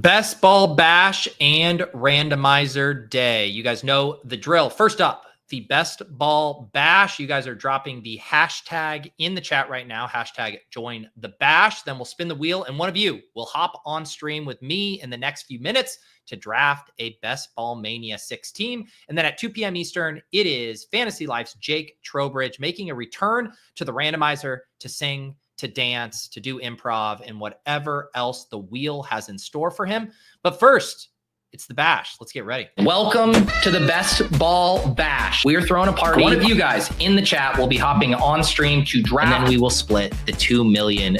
Best Ball Bash and Randomizer Day. You guys know the drill. First up, the Best Ball Bash. You guys are dropping the hashtag in the chat right now. Hashtag join the bash. Then we'll spin the wheel and one of you will hop on stream with me in the next few minutes to draft a Best Ball Mania 6 team. And then at 2 p.m. Eastern, it is Fantasy Life's Jake Trowbridge making a return to the randomizer to sing, to dance, to do improv, and whatever else the wheel has in store for him. But first, it's the bash. Let's get ready. Welcome to the Best Ball Bash. We are throwing a party. One of you guys in the chat will be hopping on stream to draft, and then we will split the $2 million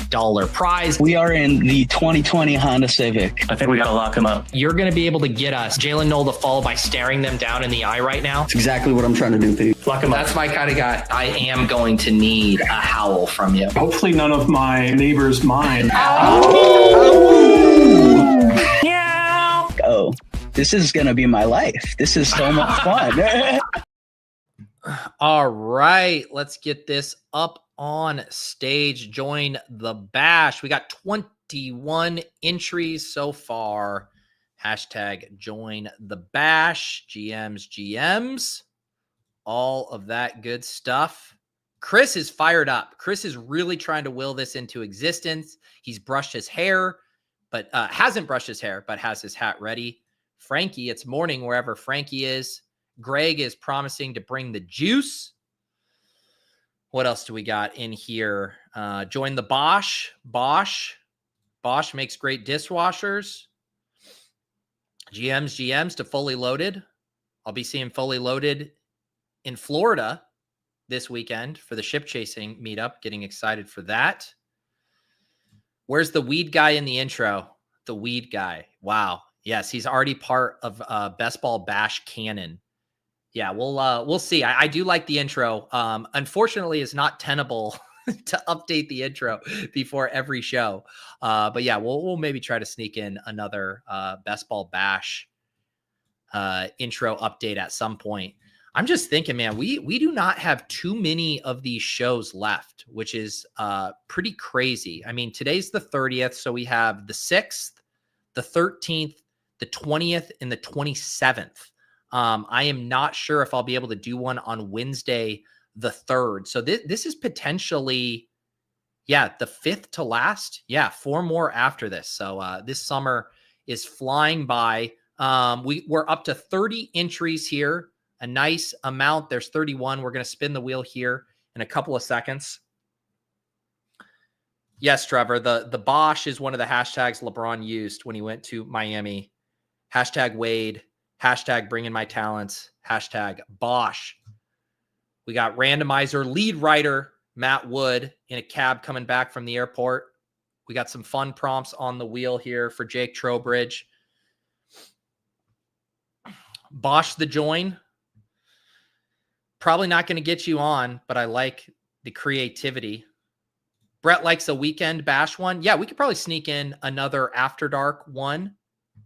prize. We are in the 2020 Honda Civic. I think we got to lock him up. You're going to be able to get us Jalen Knoll to fall by staring them down in the eye right now. That's exactly what I'm trying to do, Pete. Lock him up. That's my kind of guy. I am going to need a howl from you. Hopefully none of my neighbors mind. Oh, this is going to be my life. This is so much fun. All right, let's get this up on stage. Join the bash. We got 21 entries so far. Hashtag join the bash. GMs. All of that good stuff. Chris is fired up. Chris is really trying to will this into existence. He's brushed his hair, but hasn't brushed his hair, but has his hat ready. Frankie, it's morning wherever Frankie is. Greg is promising to bring the juice. What else do we got in here? Join the Bosch. Bosch makes great dishwashers. GMs to Fully Loaded. I'll be seeing Fully Loaded in Florida this weekend for the ship chasing meetup. Getting excited for that. Where's the weed guy in the intro? The weed guy. Wow. Yes, he's already part of Best Ball Bash canon. Yeah, we'll see. I do like the intro. Unfortunately, it's not tenable to update the intro before every show. But yeah, we'll maybe try to sneak in another Best Ball Bash intro update at some point. I'm just thinking, man, we do not have too many of these shows left, which is pretty crazy. I mean, today's the 30th, so we have the 6th, the 13th, the 20th, and the 27th. I am not sure if I'll be able to do one on Wednesday, the 3rd. So this is potentially, the 5th to last. Yeah, 4 more after this. So this summer is flying by. We're up to 30 entries here. A nice amount. There's 31. We're going to spin the wheel here in a couple of seconds. Yes, Trevor, the Bosch is one of the hashtags LeBron used when he went to Miami. Hashtag Wade, hashtag bring in my talents, hashtag Bosch. We got randomizer lead writer Matt Wood in a cab coming back from the airport. We got some fun prompts on the wheel here for Jake Trowbridge. Bosch the join. Probably not going to get you on, but I like the creativity. Brett likes a weekend bash one. Yeah, we could probably sneak in another After Dark one.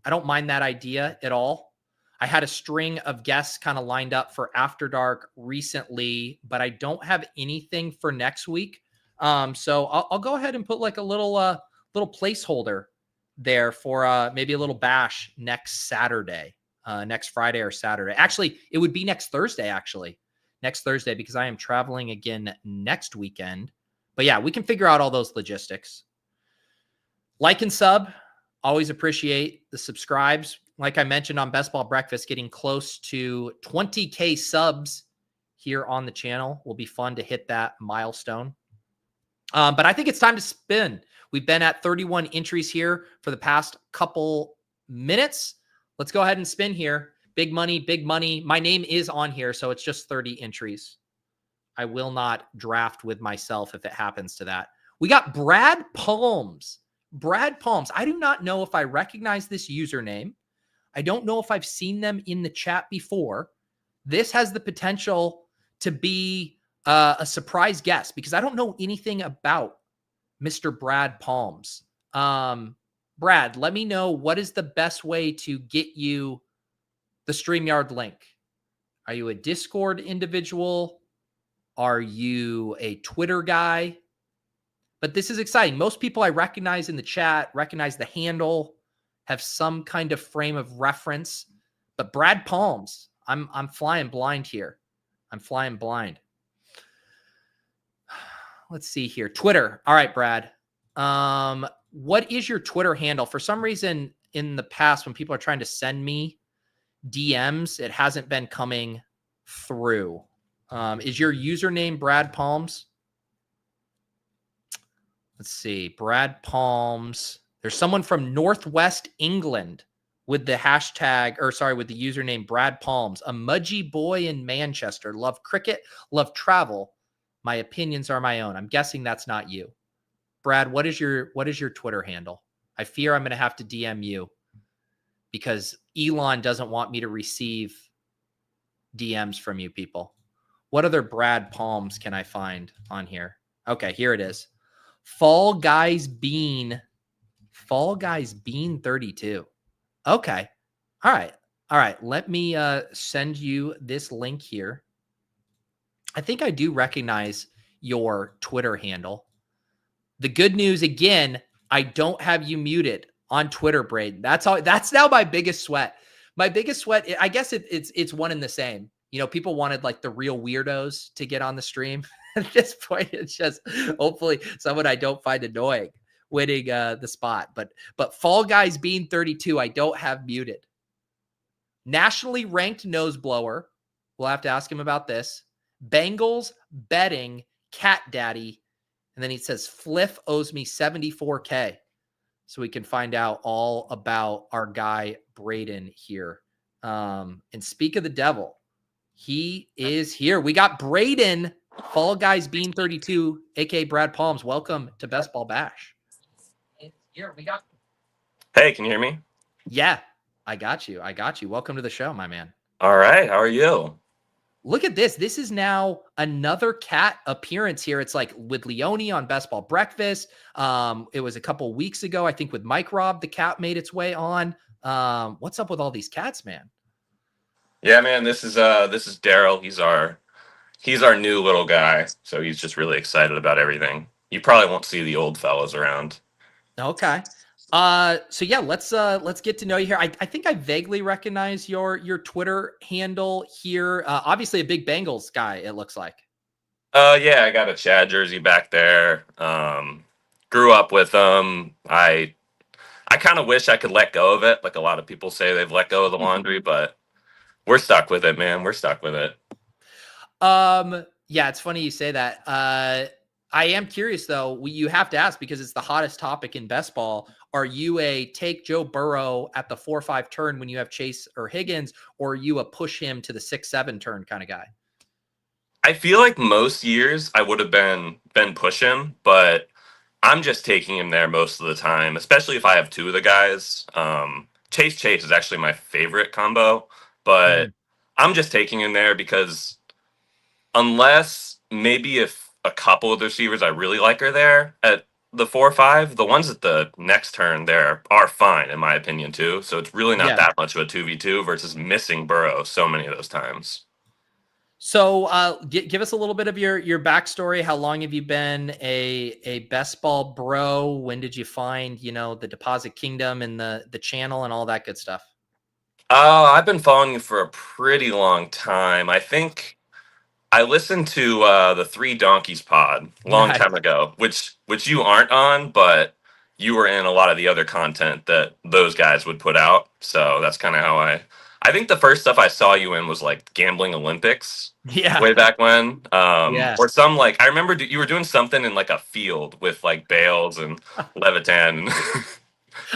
I don't mind that idea at all. I had a string of guests kind of lined up for After Dark recently, but I don't have anything for next week. So I'll go ahead and put like a little placeholder there for maybe a little bash next Saturday, next Friday or Saturday. Actually, it would be next Thursday, next Thursday, because I am traveling again next weekend. But yeah, we can figure out all those logistics. Like and sub. Always appreciate the subscribes. Like I mentioned on Best Ball Breakfast, getting close to 20K subs here on the channel. Will be fun to hit that milestone. But I think it's time to spin. We've been at 31 entries here for the past couple minutes. Let's go ahead and spin here. Big money, big money. My name is on here, so it's just 30 entries. I will not draft with myself if it happens to that. We got BradPalms. BradPalms. I do not know if I recognize this username. I don't know if I've seen them in the chat before. This has the potential to be a surprise guest because I don't know anything about Mr. BradPalms. Brad, let me know what is the best way to get you the StreamYard link. Are you a Discord individual? Are you a Twitter guy? But this is exciting. Most people I recognize in the chat recognize the handle. have some kind of frame of reference. But BradPalms, I'm flying blind here. I'm flying blind. Let's see here. Twitter. All right, Brad. What is your Twitter handle? For some reason in the past, when people are trying to send me DMs, it hasn't been coming through. Is your username BradPalms? Let's see. BradPalms. There's someone from Northwest England with the hashtag, or sorry, with the username BradPalms. A mudgy boy in Manchester. Love cricket, love travel. My opinions are my own. I'm guessing that's not you. Brad, what is your Twitter handle? I fear I'm going to have to DM you because Elon doesn't want me to receive DMs from you people. What other BradPalms can I find on here? Okay, here it is. Fall Guys Bean 32. Okay. All right. Let me send you this link here. I think I do recognize your Twitter handle. The good news, again, I don't have you muted on Twitter, Braden. That's all. That's now my biggest sweat. My biggest sweat, I guess it's one and the same. You know, people wanted like the real weirdos to get on the stream. At this point, it's just hopefully someone I don't find annoying winning the spot. But Fall Guys Bean 32, I don't have muted. Nationally ranked nose blower. We'll have to ask him about this. Bengals betting cat daddy. And then he says, Fliff owes me $74K. So we can find out all about our guy, Braden, here. And speak of the devil, he is here. We got Braden, Fall Guys Bean 32, a.k.a. BradPalms. Welcome to Best Ball Bash. Here we got. Hey, can you hear me? Yeah, I got you. Welcome to the show, my man. All right. How are you? Look at this. This is now another cat appearance here. It's like with Leone on Best Ball Breakfast. It was a couple weeks ago, I think, with Mike Robb, the cat made its way on. What's up with all these cats, man? Yeah, man. This is Daryl. He's our new little guy. So he's just really excited about everything. You probably won't see the old fellas around. Okay. So yeah, let's get to know you here. I think I vaguely recognize your Twitter handle here. Obviously a big Bengals guy, it looks like. Yeah, I got a Chad jersey back there. Grew up with them. I kind of wish I could let go of it. Like a lot of people say they've let go of the laundry, but we're stuck with it, man. We're stuck with it. Yeah, it's funny you say that. I am curious though. You have to ask because it's the hottest topic in best ball. Are you a take Joe Burrow at the 4-5 turn when you have Chase or Higgins, or are you a push him to the 6-7 turn kind of guy? I feel like most years I would have been push him, but I'm just taking him there most of the time, especially if I have two of the guys. Chase is actually my favorite combo, but I'm just taking him there because unless maybe if a couple of the receivers I really like are there at the 4-5, the ones at the next turn there are fine in my opinion too. So it's really not that much of a 2v2 versus missing Burrow so many of those times. So give us a little bit of your backstory. How long have you been a best ball bro? When did you find, the Deposit Kingdom and the channel and all that good stuff? I've been following you for a pretty long time. I think I listened to the Three Donkeys pod a long time ago, which you aren't on, but you were in a lot of the other content that those guys would put out. So that's kind of how I think the first stuff I saw you in was like Gambling Olympics way back when. Or some I remember you were doing something in like a field with like Bales and Levitan.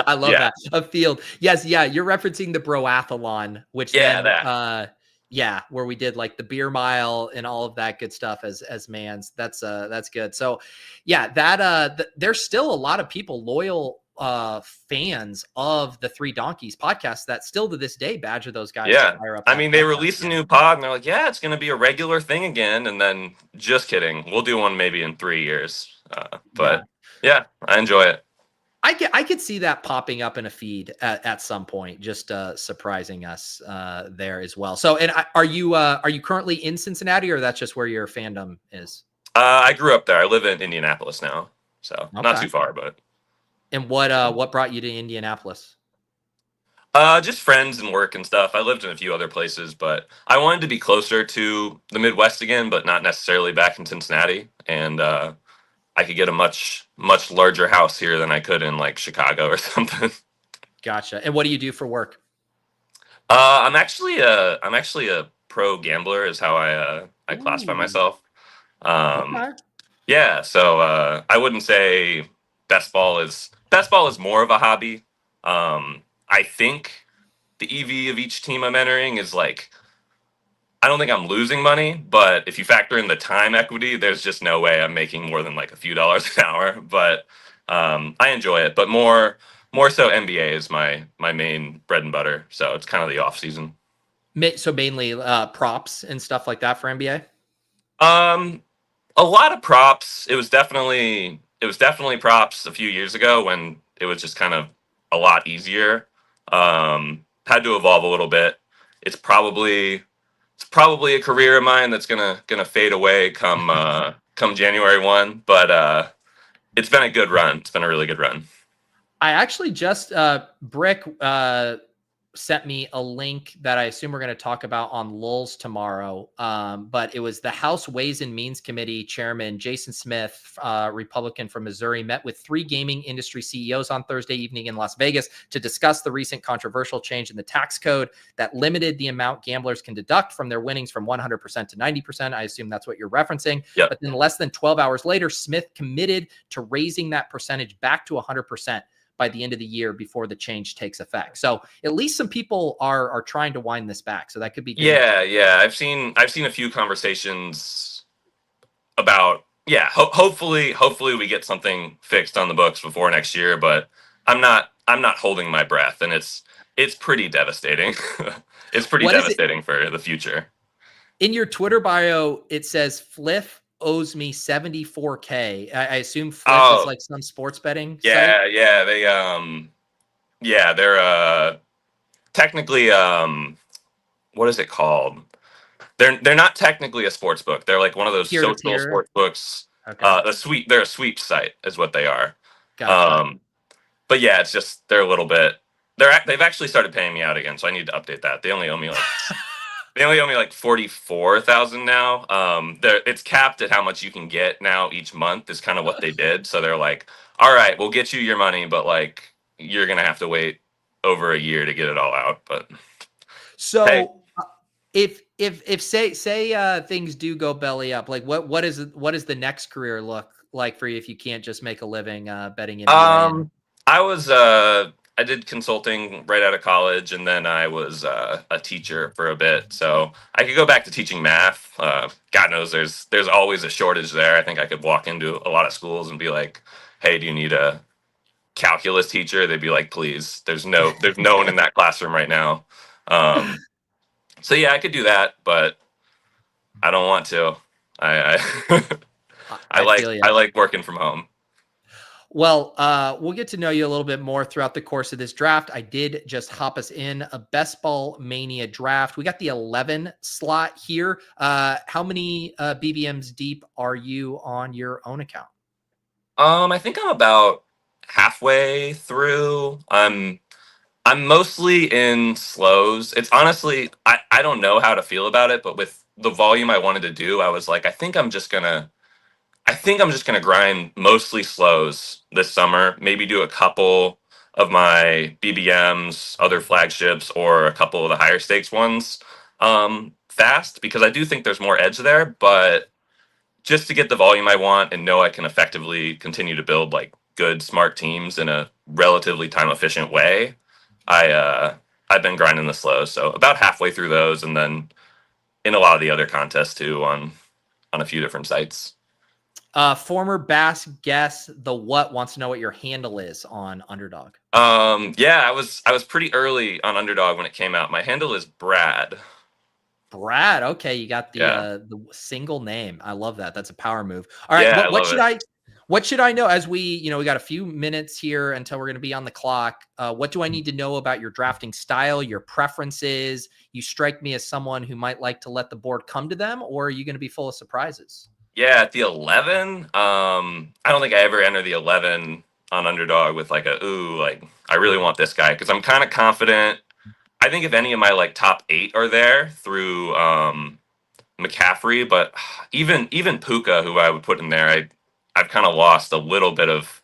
I love that. A field. Yes. Yeah. You're referencing the Broathlon, which where we did like the beer mile and all of that good stuff as mans. That's good. So yeah, there's still a lot of people, loyal fans of the Three Donkeys podcast that still to this day badger those guys. Yeah. I mean, they released a new pod and they're like, yeah, it's going to be a regular thing again. And then just kidding. We'll do one maybe in 3 years. But yeah, I enjoy it. I could see that popping up in a feed at some point, just surprising us there as well. So, and are you currently in Cincinnati, or that's just where your fandom is? I grew up there. I live in Indianapolis now, so not too far. But and what brought you to Indianapolis? Just friends and work and stuff. I lived in a few other places, but I wanted to be closer to the Midwest again, but not necessarily back in Cincinnati. And I could get a much larger house here than I could in like Chicago or something. Gotcha. And what do you do for work? I'm actually a pro gambler is how I classify Ooh, myself. Um, okay. yeah, so I wouldn't say best ball is more of a hobby. I think the EV of each team I'm entering is like I don't think I'm losing money, but if you factor in the time equity, there's just no way I'm making more than like a few dollars an hour. But I enjoy it, but more so NBA is my main bread and butter. So it's kind of the off season. So mainly props and stuff like that for NBA. Um, a lot of props. It was definitely props a few years ago when it was just kind of a lot easier. Had to evolve a little bit. It's probably it's probably a career of mine that's gonna fade away come January 1. But it's been a good run. It's been a really good run. I actually just Brick sent me a link that I assume we're going to talk about on Lulz tomorrow. But it was the House Ways and Means Committee Chairman Jason Smith, Republican from Missouri, met with 3 gaming industry CEOs on Thursday evening in Las Vegas to discuss the recent controversial change in the tax code that limited the amount gamblers can deduct from their winnings from 100% to 90%. I assume that's what you're referencing. Yep. But then less than 12 hours later, Smith committed to raising that percentage back to 100% by the end of the year before the change takes effect. So at least some people are trying to wind this back. So that could be good. Yeah. I've seen a few conversations about hopefully we get something fixed on the books before next year, but I'm not holding my breath, and it's pretty devastating. It's pretty What is it? devastating for the future. In your Twitter bio, it says Fliff owes me 74K. I assume Fliff is like some sports betting site. They're technically what is it called? They're not technically a sports book. They're like one of those social Peer-to-peer. sports books. Okay. They're a sweep site is what they are. Gotcha. But yeah, it's just they're a little bit. They've actually started paying me out again, so I need to update that. They only owe me like 44,000 now. It's capped at how much you can get now each month is kind of what they did. So they're like, all right, we'll get you your money, but like you're gonna have to wait over a year to get it all out. But So hey. if say things do go belly up, like what does the next career look like for you if you can't just make a living betting in? I did consulting right out of college, and then I was a teacher for a bit. So I could go back to teaching math. God knows there's always a shortage there. I think I could walk into a lot of schools and be like, "Hey, do you need a calculus teacher?" They'd be like, "Please." There's no one in that classroom right now. So yeah, I could do that, but I don't want to. I I like working from home. Well, we'll get to know you a little bit more throughout the course of this draft. I did just hop us in a Best Ball Mania draft. We got the 11 slot here. How many BBMs deep are you on your own account? I think I'm about halfway through. I'm mostly in slows. It's honestly I don't know how to feel about it, but with the volume I wanted to do, I was like, I think I'm just gonna grind mostly slows this summer. Maybe do a couple of my BBMs, other flagships, or a couple of the higher stakes ones fast, because I do think there's more edge there. But just to get the volume I want and know I can effectively continue to build like good, smart teams in a relatively time efficient way, I've been grinding the slows. So about halfway through those, and then in a lot of the other contests too on a few different sites. Former Bass guest the what wants to know what your handle is on Underdog. Yeah, I was pretty early on Underdog when it came out. My handle is Brad. Brad, okay, you got the single name. I love that. That's a power move. All right, Yeah, what should I know as we got a few minutes here until we're going to be on the clock? What do I need to know about your drafting style, your preferences? You strike me as someone who might like to let the board come to them, or are you going to be full of surprises? Yeah, at the 11, I don't think I ever enter the 11 on Underdog with like I really want this guy, because I'm kind of confident I think if any of my like top 8 are there through McCaffrey, but even Puka, who I would put in there, I've kind of lost a little bit of.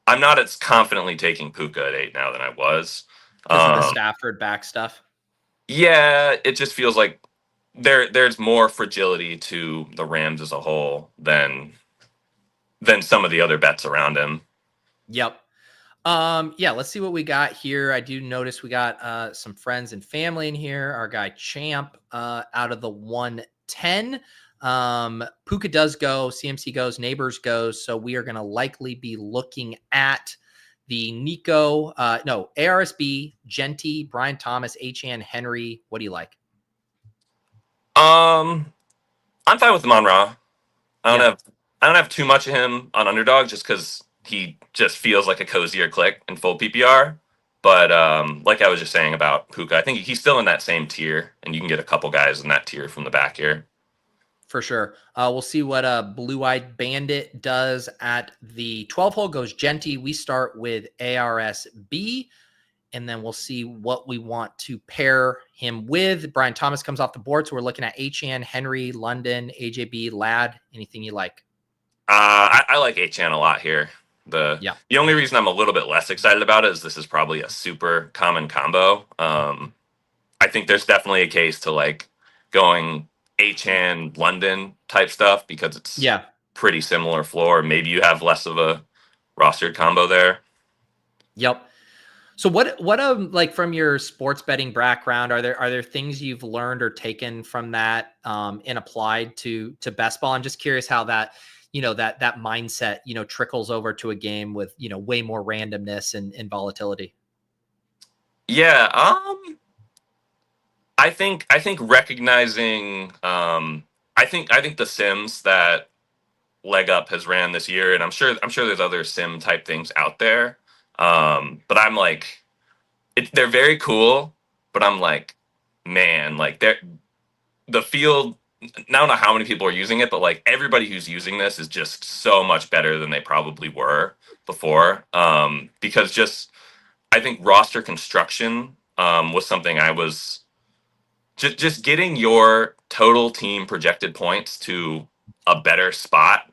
I'm not as confidently taking Puka at 8 now than I was. Because of the Stafford back stuff. Yeah, it just feels like there's more fragility to the Rams as a whole than some of the other bets around him. Yep. Yeah, let's see what we got here. I do notice we got some friends and family in here. Our guy Champ out of the 110. Puka does go, CMC goes, Neighbors goes. So we are going to likely be looking at the Nico, ARSB, Genty, Brian Thomas, HN, Henry. What do you like? I'm fine with Mon-Ra. I don't have too much of him on Underdog just because he just feels like a cozier click in full PPR. But like I was just saying about Puka, I think he's still in that same tier, and you can get a couple guys in that tier from the back here. For sure. We'll see what Blue-Eyed Bandit does at the 12 hole. Goes Genty. We start with ARSB, and then we'll see what we want to pair him with. Brian Thomas comes off the board, so we're looking at HN, Henry, London, AJB, Ladd. Anything you like? I like HN a lot here. The only reason I'm a little bit less excited about it is this is probably a super common combo. I think there's definitely a case to like going HN London type stuff because it's pretty similar floor. Maybe you have less of a rostered combo there. Yep. So what like from your sports betting background, are there things you've learned or taken from that and applied to best ball? I'm just curious how that, that mindset, trickles over to a game with, way more randomness and volatility. Yeah. I think recognizing, I think the sims that Leg Up has ran this year, and I'm sure there's other sim type things out there. But I'm like, they're very cool, but I'm like, man, like the field, I don't know how many people are using it, but like everybody who's using this is just so much better than they probably were before. Because just, I think roster construction was something I was just getting your total team projected points to a better spot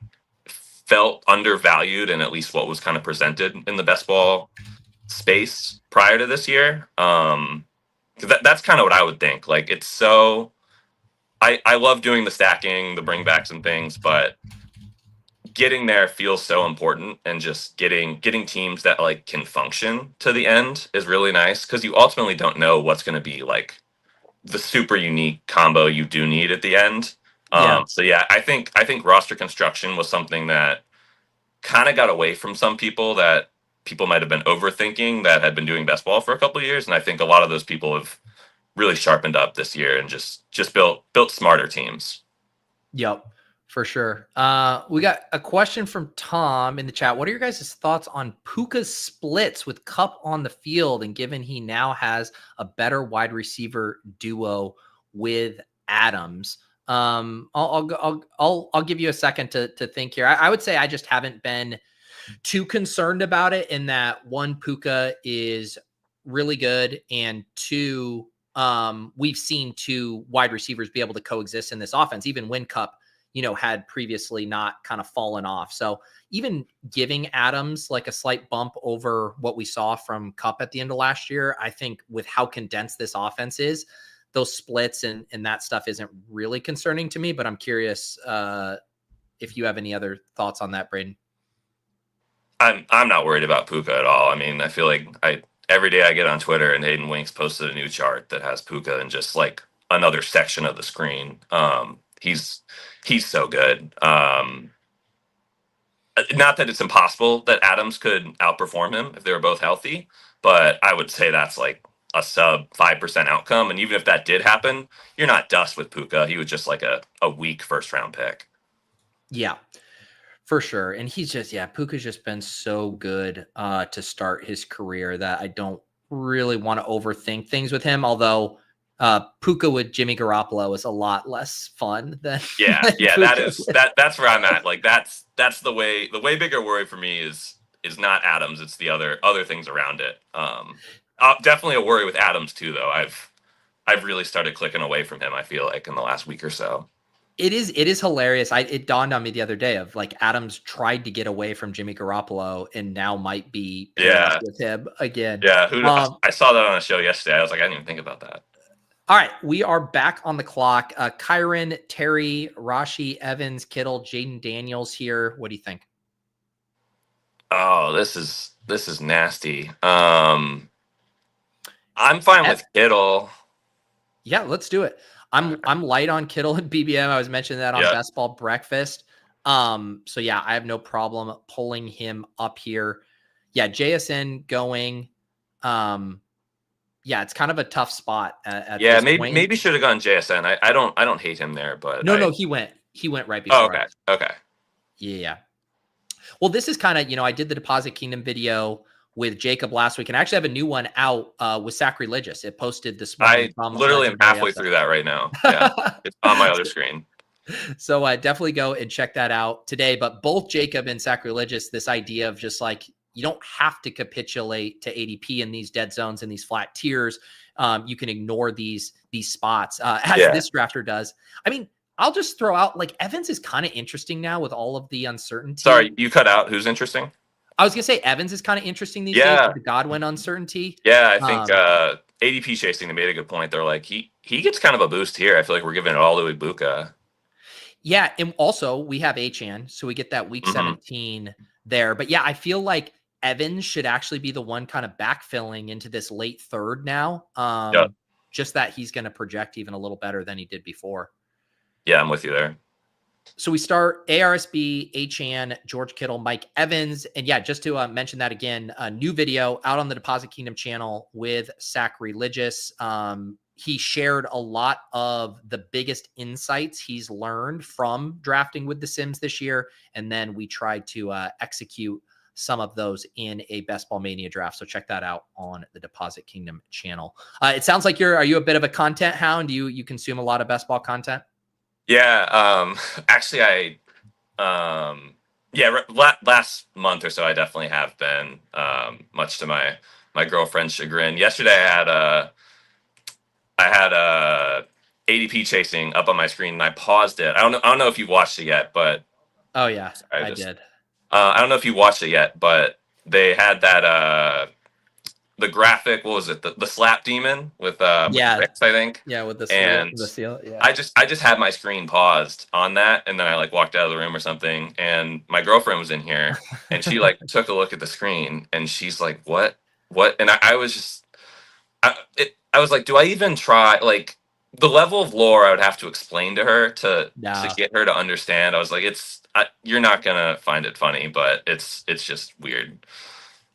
felt undervalued in at least what was kind of presented in the best ball space prior to this year. That's kind of what I would think. Like, it's so, I love doing the stacking, the bringbacks and things, but getting there feels so important, and just getting teams that like can function to the end is really nice, because you ultimately don't know what's going to be like the super unique combo you do need at the end. So yeah, I think roster construction was something that kind of got away from some people, that people might have been overthinking, that had been doing best ball for a couple of years. And I think a lot of those people have really sharpened up this year and just built smarter teams. Yep, for sure. We got a question from Tom in the chat. What are your guys' thoughts on Puka's splits with Cup on the field, and given he now has a better wide receiver duo with Adams? I'll give you a second to think here. I would say I just haven't been too concerned about it, in that one, Puka is really good, and two, we've seen two wide receivers be able to coexist in this offense, even when Cup, had previously not kind of fallen off. So even giving Adams like a slight bump over what we saw from Cup at the end of last year, I think with how condensed this offense is, those splits and that stuff isn't really concerning to me. But I'm curious if you have any other thoughts on that, Braden. I'm not worried about Puka at all. I mean, I feel like every day I get on Twitter and Hayden Winks posted a new chart that has Puka in just like another section of the screen. He's so good. Not that it's impossible that Adams could outperform him if they were both healthy, but I would say that's like a sub 5% outcome. And even if that did happen, you're not dust with Puka. He was just like a weak first round pick. Yeah, for sure. And he's just, Puka's just been so good to start his career that I don't really want to overthink things with him. Although Puka with Jimmy Garoppolo is a lot less fun than that's where I'm at. Like that's the way bigger worry for me is not Adams. It's the other things around it. Definitely a worry with Adams too, though. I've really started clicking away from him. I feel like in the last week or so. It is hilarious. It dawned on me the other day of like Adams tried to get away from Jimmy Garoppolo and now might be paired up with him again. Yeah, I saw that on a show yesterday. I was like, I didn't even think about that. All right, we are back on the clock. Kyron, Terry, Rashi, Evans, Kittle, Jaden Daniels here. What do you think? Oh, this is nasty. I'm fine with Kittle. Yeah, let's do it. I'm light on Kittle and BBM. I was mentioning that on Best Ball Breakfast. So yeah, I have no problem pulling him up here. Yeah, JSN going. Yeah, it's kind of a tough spot at this point. Maybe should have gone JSN. I don't hate him there, but no, he went right before. Oh, okay. Yeah. Well, this is kind of, I did the Deposit Kingdom video with Jacob last week, and I actually have a new one out with Sacrilegious. It posted this morning. I literally am halfway through that right now. Yeah, it's on my other screen. So definitely go and check that out today. But both Jacob and Sacrilegious, this idea of just like, you don't have to capitulate to ADP in these dead zones and these flat tiers. You can ignore these spots as this drafter does. I mean, I'll just throw out like Evans is kind of interesting now with all of the uncertainty. Sorry, you cut out. Who's interesting? I was gonna say Evans is kind of interesting these days with the Godwin uncertainty. Yeah, I think ADP chasing, they made a good point. They're like, he gets kind of a boost here. I feel like we're giving it all to Ibuka. Yeah, and also we have Achan, so we get that week 17 there. But yeah, I feel like Evans should actually be the one kind of backfilling into this late third now. Just that he's going to project even a little better than he did before. Yeah, I'm with you there. So we start ARSB, Achan, George Kittle, Mike Evans. And yeah, just to mention that again, a new video out on the Deposit Kingdom channel with Sacrilegious. He shared a lot of the biggest insights he's learned from drafting with the Sims this year. And then we tried to execute some of those in a Best Ball Mania draft. So check that out on the Deposit Kingdom channel. It sounds like are you a bit of a content hound? You consume a lot of Best Ball content? Yeah. Actually, last month or so, I definitely have been, much to my girlfriend's chagrin. Yesterday I had ADP chasing up on my screen and I paused it. I don't know if you watched it yet, but oh yeah, I did. I don't know if you watched it yet, but they had that the graphic. What was it? The slap demon with Ricks, I think. Yeah, with the seal. Yeah. I just had my screen paused on that, and then I like walked out of the room or something, and my girlfriend was in here, and she like took a look at the screen, and she's like, "What?" And I was just, I was like, "Do I even try?" Like the level of lore I would have to explain to her to get her to understand. I was like, you're not gonna find it funny, but it's just weird.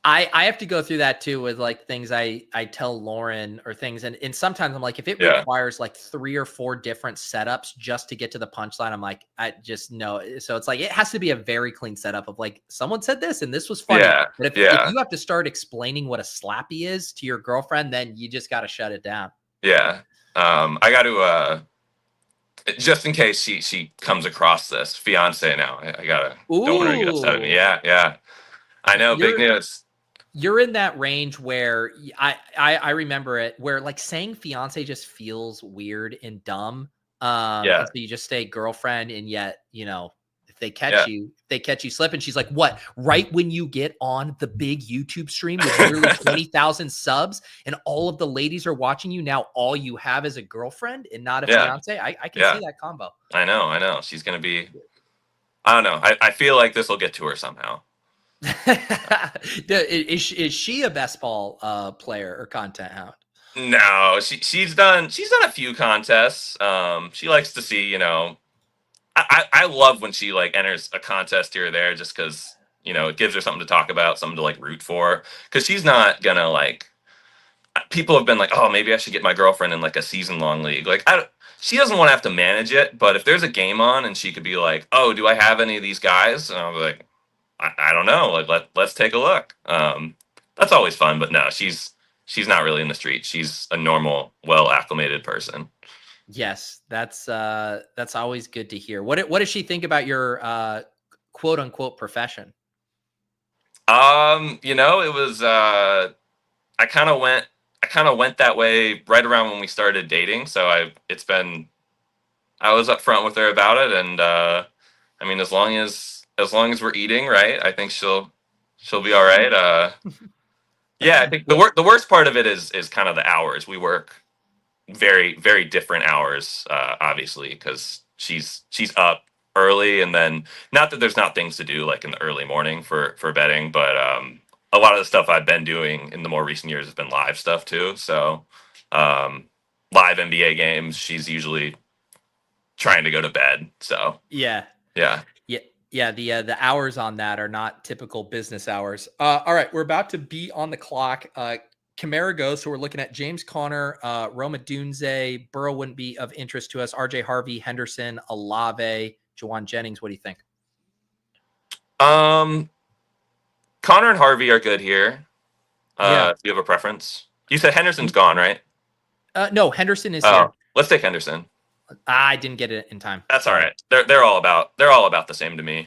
I have to go through that too with like things I tell Lauren or things. And sometimes I'm like, if it requires like 3 or 4 different setups just to get to the punchline, I'm like, I just know. So it's like, it has to be a very clean setup of like, someone said this and this was funny. Yeah. But if you have to start explaining what a slappy is to your girlfriend, then you just got to shut it down. Yeah. I got to, just in case she comes across this fiance now, I gotta, don't want her to get upset at me. Yeah. I know, big news. You're in that range where I remember it, where like saying fiance just feels weird and dumb. So you just say girlfriend, and yet, if they catch you slipping, she's like, what? Right when you get on the big YouTube stream with nearly 20,000 subs and all of the ladies are watching you, now all you have is a girlfriend and not a fiance. I can see that combo. I know. She's going to be, I don't know. I feel like this will get to her somehow. Is she a Best Ball player or content hound? No, she's done a few contests. She likes to see, I love when she like enters a contest here or there, just because it gives her something to talk about, something to like root for. Because she's not gonna like. People have been like, oh, maybe I should get my girlfriend in like a season-long league. Like, she doesn't want to have to manage it, but if there's a game on and she could be like, oh, do I have any of these guys? And I'll be like, I don't know. Like, let's take a look. That's always fun, but no, she's not really in the street. She's a normal, well acclimated person. Yes, that's always good to hear. What does she think about your quote unquote profession? It was I kind of went kind of went that way right around when we started dating. So I was upfront with her about it, and I mean, as long as we're eating right, I think she'll be all right. Yeah, I think the worst part of it is kind of the hours. We work very, very different hours, obviously, because she's up early, and then not that there's not things to do like in the early morning for betting, but a lot of the stuff I've been doing in the more recent years has been live stuff too. So live NBA games, she's usually trying to go to bed. So Yeah. yeah. Yeah, the hours on that are not typical business hours. All right, we're about to be on the clock. Kamara goes, so we're looking at James Conner, Roma Dunze, Burrow wouldn't be of interest to us. RJ Harvey, Henderson, Olave, Jawan Jennings. What do you think? Connor and Harvey are good here. Yeah. Do you have a preference? You said Henderson's gone, right? No, Henderson is here. Let's take Henderson. I didn't get it in time. That's all right. They're all about the same to me.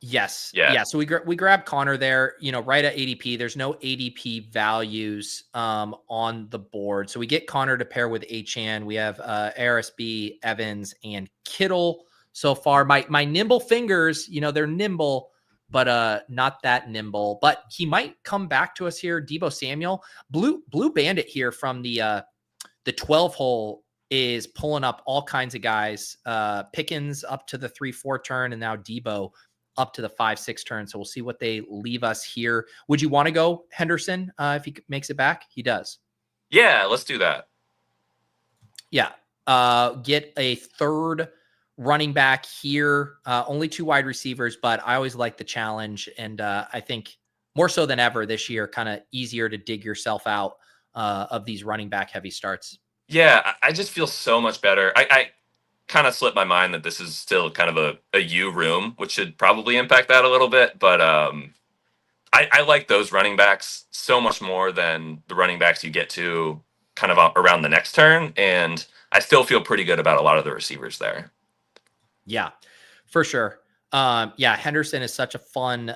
Yes. Yeah. Yeah. So we grab Connor there, right at ADP. There's no ADP values on the board. So we get Connor to pair with Achane. We have ARSB, Evans, and Kittle so far. My nimble fingers, they're nimble, but not that nimble. But he might come back to us here. Deebo Samuel, Blue Bandit here from the 12 hole is pulling up all kinds of guys. Pickens up to the 3-4 turn, and now Deebo up to the 5-6 turn. So we'll see what they leave us here. Would you want to go Henderson if he makes it back? He does. Yeah, let's do that. Yeah. Get a third running back here. Only 2 wide receivers, but I always like the challenge. And I think more so than ever this year, kind of easier to dig yourself out of these running back heavy starts. Yeah, I just feel so much better. I kind of slipped my mind that this is still kind of a U room, which should probably impact that a little bit. But I like those running backs so much more than the running backs you get to kind of around the next turn. And I still feel pretty good about a lot of the receivers there. Yeah, for sure. Yeah, Henderson is such a fun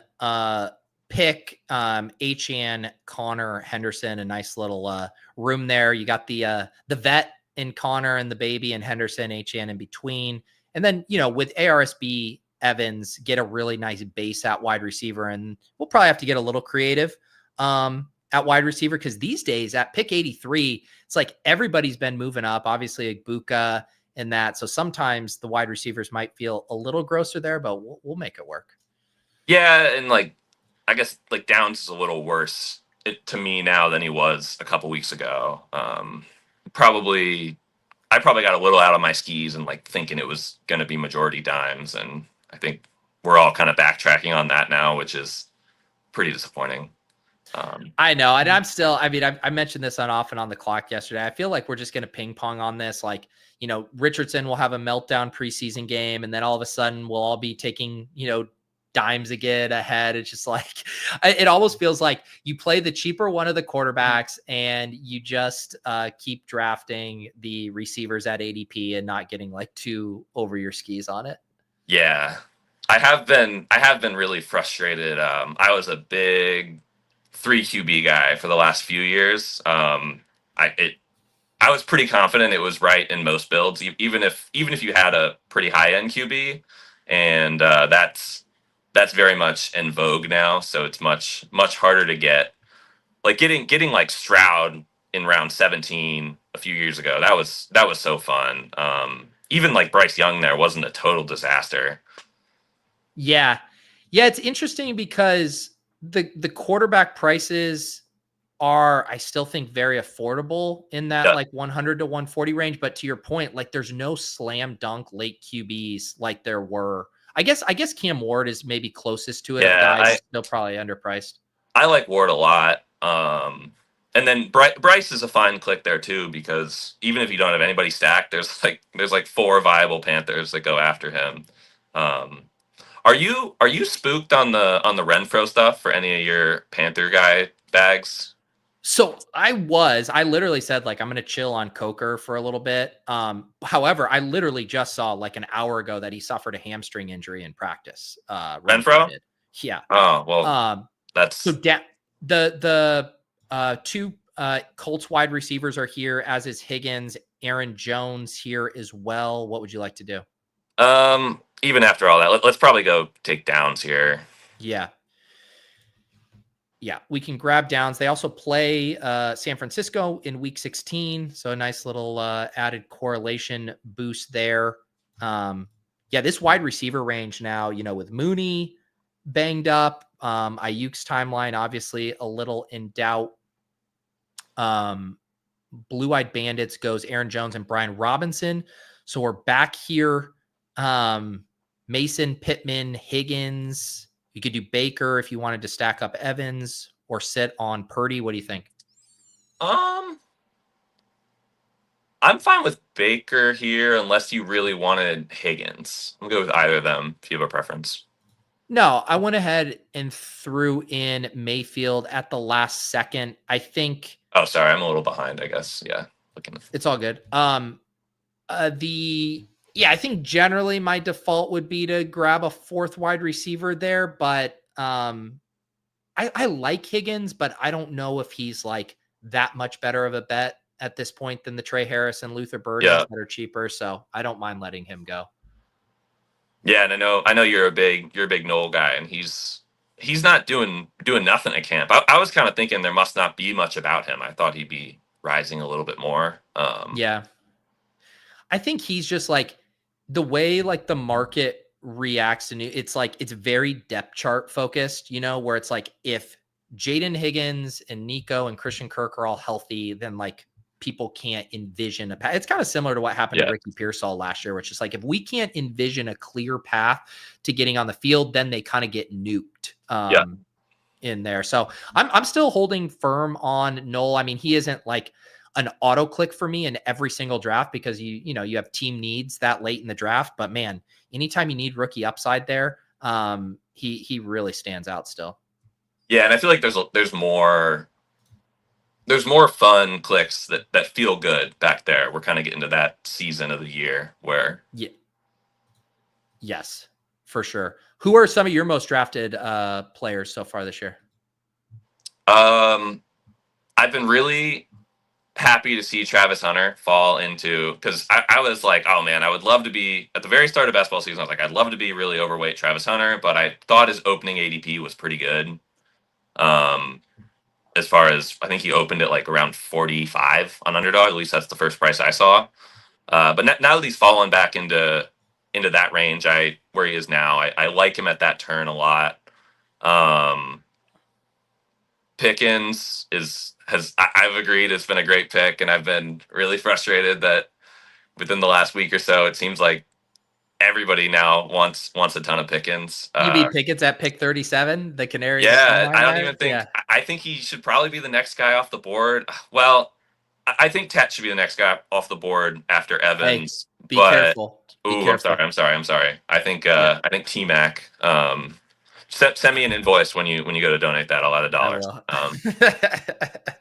pick. Achane, Connor, Henderson, a nice little room there. You got the vet in Connor and the baby and Henderson, Achane in between. And then, with ARSB, Evans, get a really nice base at wide receiver. And we'll probably have to get a little creative at wide receiver, because these days at pick 83, it's like everybody's been moving up, obviously like Puka and that. So sometimes the wide receivers might feel a little grosser there, but we'll make it work. Yeah, and I guess Downs is a little worse to me now than he was a couple weeks ago. I probably got a little out of my skis and thinking it was going to be majority dimes, and I think we're all kind of backtracking on that now, which is pretty disappointing. I know, and I'm still. I mean, I mentioned this on Off and on the Clock yesterday. I feel like we're just going to ping pong on this. Richardson will have a meltdown preseason game, and then all of a sudden we'll all be taking dimes again ahead. It's just it almost feels like you play the cheaper one of the quarterbacks and you just keep drafting the receivers at ADP and not getting too over your skis on it. Yeah, I have been really frustrated. I was a big 3 QB guy for the last few years. I was pretty confident it was right in most builds, even if you had a pretty high end QB, and that's very much in vogue now. So it's much harder to get. Getting Stroud in round 17 a few years ago. That was so fun. Even Bryce Young there wasn't a total disaster. Yeah. It's interesting because the quarterback prices are, I still think, very affordable in that 100 to 140 range. But to your point, there's no slam dunk late QBs like there were. I guess Cam Ward is maybe closest to it. Yeah, Guys still probably underpriced. I like Ward a lot. And then Bryce is a fine click there too, because even if you don't have anybody stacked, there's 4 viable Panthers that go after him. Are you spooked on the Renfro stuff for any of your Panther guy bags? So I literally said I'm going to chill on Coker for a little bit. However, I literally just saw an hour ago that he suffered a hamstring injury in practice. Renfro? Yeah. Oh, well, that's so the 2 Colts wide receivers are here, as is Higgins. Aaron Jones here as well. What would you like to do? Even after all that, let's probably go take downs here. Yeah. Yeah, we can grab downs. They also play San Francisco in week 16. So a nice little added correlation boost there. Yeah, this wide receiver range now, with Mooney banged up, Ayuk's timeline obviously a little in doubt. Blue-Eyed Bandits goes Aaron Jones and Brian Robinson. So we're back here. Mason, Pittman, Higgins. You could do Baker if you wanted to stack up Evans or sit on Purdy. What do you think? I'm fine with Baker here unless you really wanted Higgins. I'm good with either of them if you have a preference. No, I went ahead and threw in Mayfield at the last second. I think. Oh, sorry. I'm a little behind, I guess. Yeah. It's all good. I think generally my default would be to grab a fourth wide receiver there, but I like Higgins, but I don't know if he's like that much better of a bet at this point than the Trey Harris and Luther Burden that are cheaper. So I don't mind letting him go. Yeah, and I know you're a big Noel guy, and he's not doing nothing at camp. I was kind of thinking there must not be much about him. I thought he'd be rising a little bit more. Yeah. I think he's just like the way like the market reacts to it's like it's very depth chart focused, where it's like if Jaden Higgins and Nico and Christian Kirk are all healthy, then like people can't envision a path. It's kind of similar to what happened to Ricky Pearsall last year, which is like if we can't envision a clear path to getting on the field, then they kind of get nuked in there. So I'm still holding firm on Noel. I mean, he isn't like an auto click for me in every single draft because you have team needs that late in the draft, but man, anytime you need rookie upside there, he really stands out still. Yeah. And I feel like there's more fun clicks that feel good back there. We're kind of getting to that season of the year where. Yeah. Yes, for sure. Who are some of your most drafted players so far this year? I've been really happy to see Travis Hunter fall into, because I was like, oh man, I would love to be at the very start of basketball season. I was like, I'd love to be really overweight Travis Hunter, but I thought his opening ADP was pretty good. As far as I think he opened at like around 45 on Underdog. At least that's the first price I saw. But now that he's fallen back into that range, where he is now, I like him at that turn a lot. Pickens I've agreed it's been a great pick, and I've been really frustrated that within the last week or so, it seems like everybody now wants a ton of Pickens. You beat Pickens at pick 37, the Canary. Yeah, I don't even think. Yeah. I think he should probably be the next guy off the board. Well, I think Tet should be the next guy off the board after Evans. Hey, be careful. I'm sorry. I think T-Mac. Send me an invoice when you go to donate that. I'll add $1.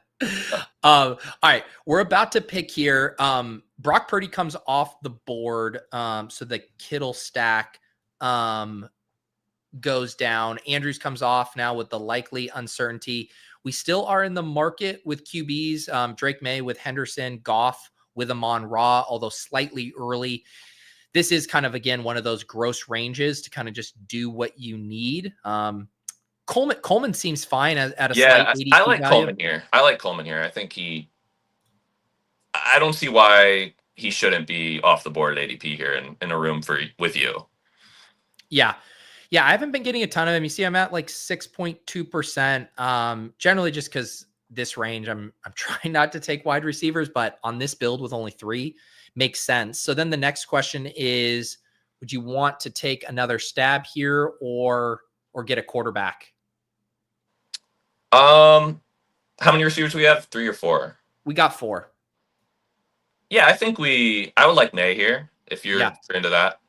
All right, we're about to pick here. Brock Purdy comes off the board, so the Kittle stack goes down. Andrews comes off now with the likely uncertainty. We still are in the market with QBs. Drake May with Henderson, Goff with Amon-Ra, although slightly early. This is kind of, again, one of those gross ranges to kind of just do what you need. Coleman seems fine at a slight ADP I like value. Coleman here. I think I don't see why he shouldn't be off the board at ADP here in a room with you. Yeah. I haven't been getting a ton of him. You see, I'm at like 6.2%. Generally just because this range, I'm trying not to take wide receivers, but on this build with only 3 makes sense. So then the next question is, would you want to take another stab here or get a quarterback? How many receivers do we have? 3 or 4? We got 4. Yeah, I think I would like May here if you're into that.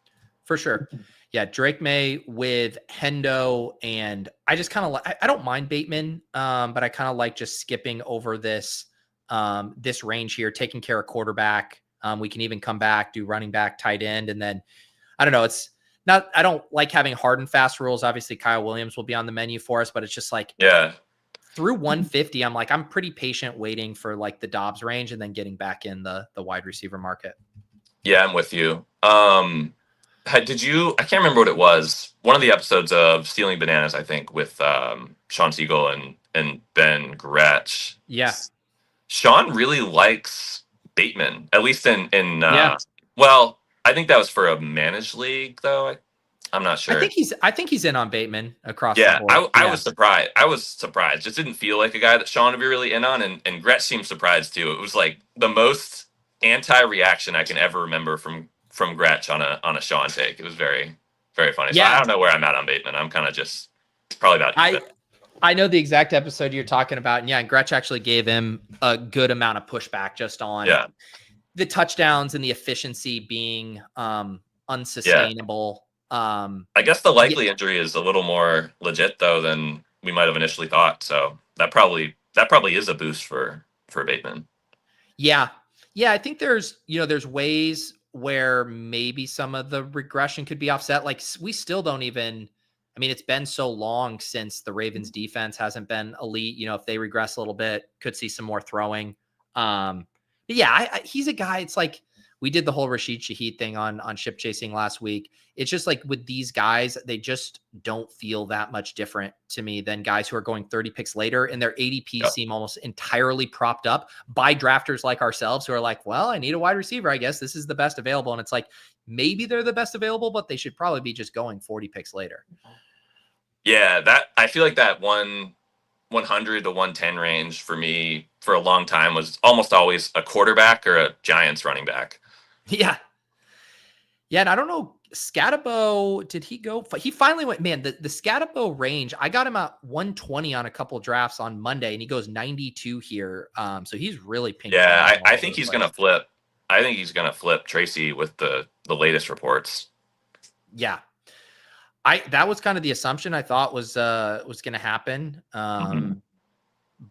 For sure. Yeah, Drake May with Hendo, and I just kind of I don't mind Bateman, but I kind of like just skipping over this range here, taking care of quarterback. We can even come back, do running back, tight end, and then I don't know. It's not. I don't like having hard and fast rules. Obviously, Kyle Williams will be on the menu for us, but it's just like through 150, I'm like, I'm pretty patient waiting for like the Dobbs range and then getting back in the wide receiver market. Yeah, I'm with you. Did you? I can't remember what it was. One of the episodes of Stealing Bananas, I think, with Sean Siegel and Ben Gretsch. Yeah. Sean really likes Bateman, at least in Yeah. well, I think that was for a managed league, though. I'm not sure. I think he's in on Bateman across Yeah, the board. I was surprised. I was surprised. Just didn't feel like a guy that Sean would be really in on, and Gretsch seemed surprised too. It was like the most anti-reaction I can ever remember from Gretsch on a Sean take. It was very, very funny. So Yeah. I don't know where I'm at on Bateman. I'm kind of just probably about even. I know the exact episode you're talking about. And yeah, and Gretsch actually gave him a good amount of pushback just on the touchdowns and the efficiency being unsustainable. I guess the likely injury is a little more legit though than we might have initially thought. So that probably is a boost for Bateman. Yeah. Yeah. I think there's ways where maybe some of the regression could be offset. Like we still don't even, I mean, it's been so long since the Ravens defense hasn't been elite. If they regress a little bit, could see some more throwing. But yeah, he's a guy. It's like we did the whole Rashid Shaheed thing on ship chasing last week. It's just like with these guys, they just don't feel that much different to me than guys who are going 30 picks later, and their ADP seem almost entirely propped up by drafters like ourselves who are like, well, I need a wide receiver. I guess this is the best available. And it's like, maybe they're the best available, but they should probably be just going 40 picks later. Yeah, that I feel like that 100 to 110 range for me for a long time was almost always a quarterback or a Giants running back. Yeah. Yeah, and I don't know, Scatabo, did he go? He finally went, man, the Scatabo range, I got him at 120 on a couple drafts on Monday, and he goes 92 here. So he's really pink. Yeah, I think he's going to flip. I think he's going to flip Tracy with the latest reports. Yeah. That was kind of the assumption I thought was going to happen.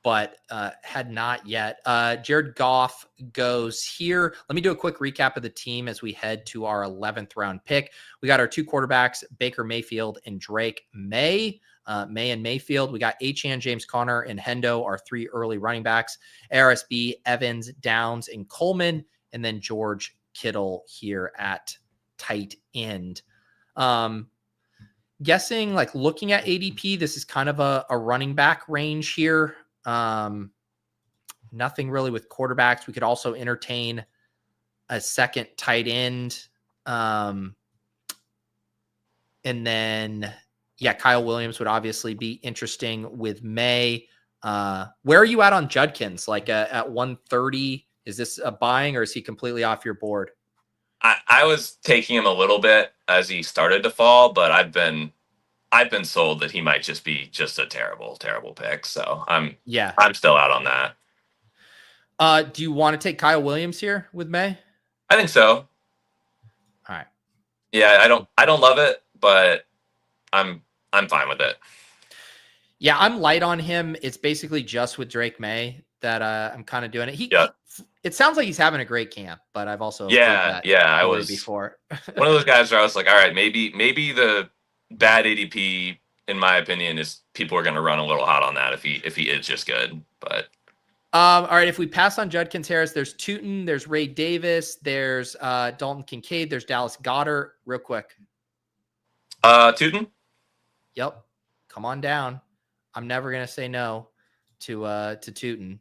But had not yet. Jared Goff goes here. Let me do a quick recap of the team as we head to our 11th round pick. We got our two quarterbacks, Baker Mayfield and Drake May. May and Mayfield. We got Achane, James Conner, and Hendo, our three early running backs. RSB, Evans, Downs, and Coleman. And then George Kittle here at tight end. Guessing, like looking at ADP, this is kind of a running back range here. Nothing really with quarterbacks. We could also entertain a second tight end. And then, Kyle Williams would obviously be interesting with May. Where are you at on Judkins? Like at 130, is this a buying or is he completely off your board? I was taking him a little bit as he started to fall, but I've been sold that he might just be a terrible, terrible pick. So I'm still out on that. Do you want to take Kyle Williams here with May? I think so. All right. Yeah, I don't love it, but I'm fine with it. Yeah, I'm light on him. It's basically just with Drake May that I'm kind of doing it. It sounds like he's having a great camp, but I've also I was before one of those guys where I was like, all right, maybe the bad ADP, in my opinion, is people are going to run a little hot on that if he is just good. But all right, if we pass on Judkins Harris, there's Tootin, there's Ray Davis, there's Dalton Kincaid, there's Dallas Goedert. Real quick, Tootin. Yep, come on down. I'm never going to say no to Tootin.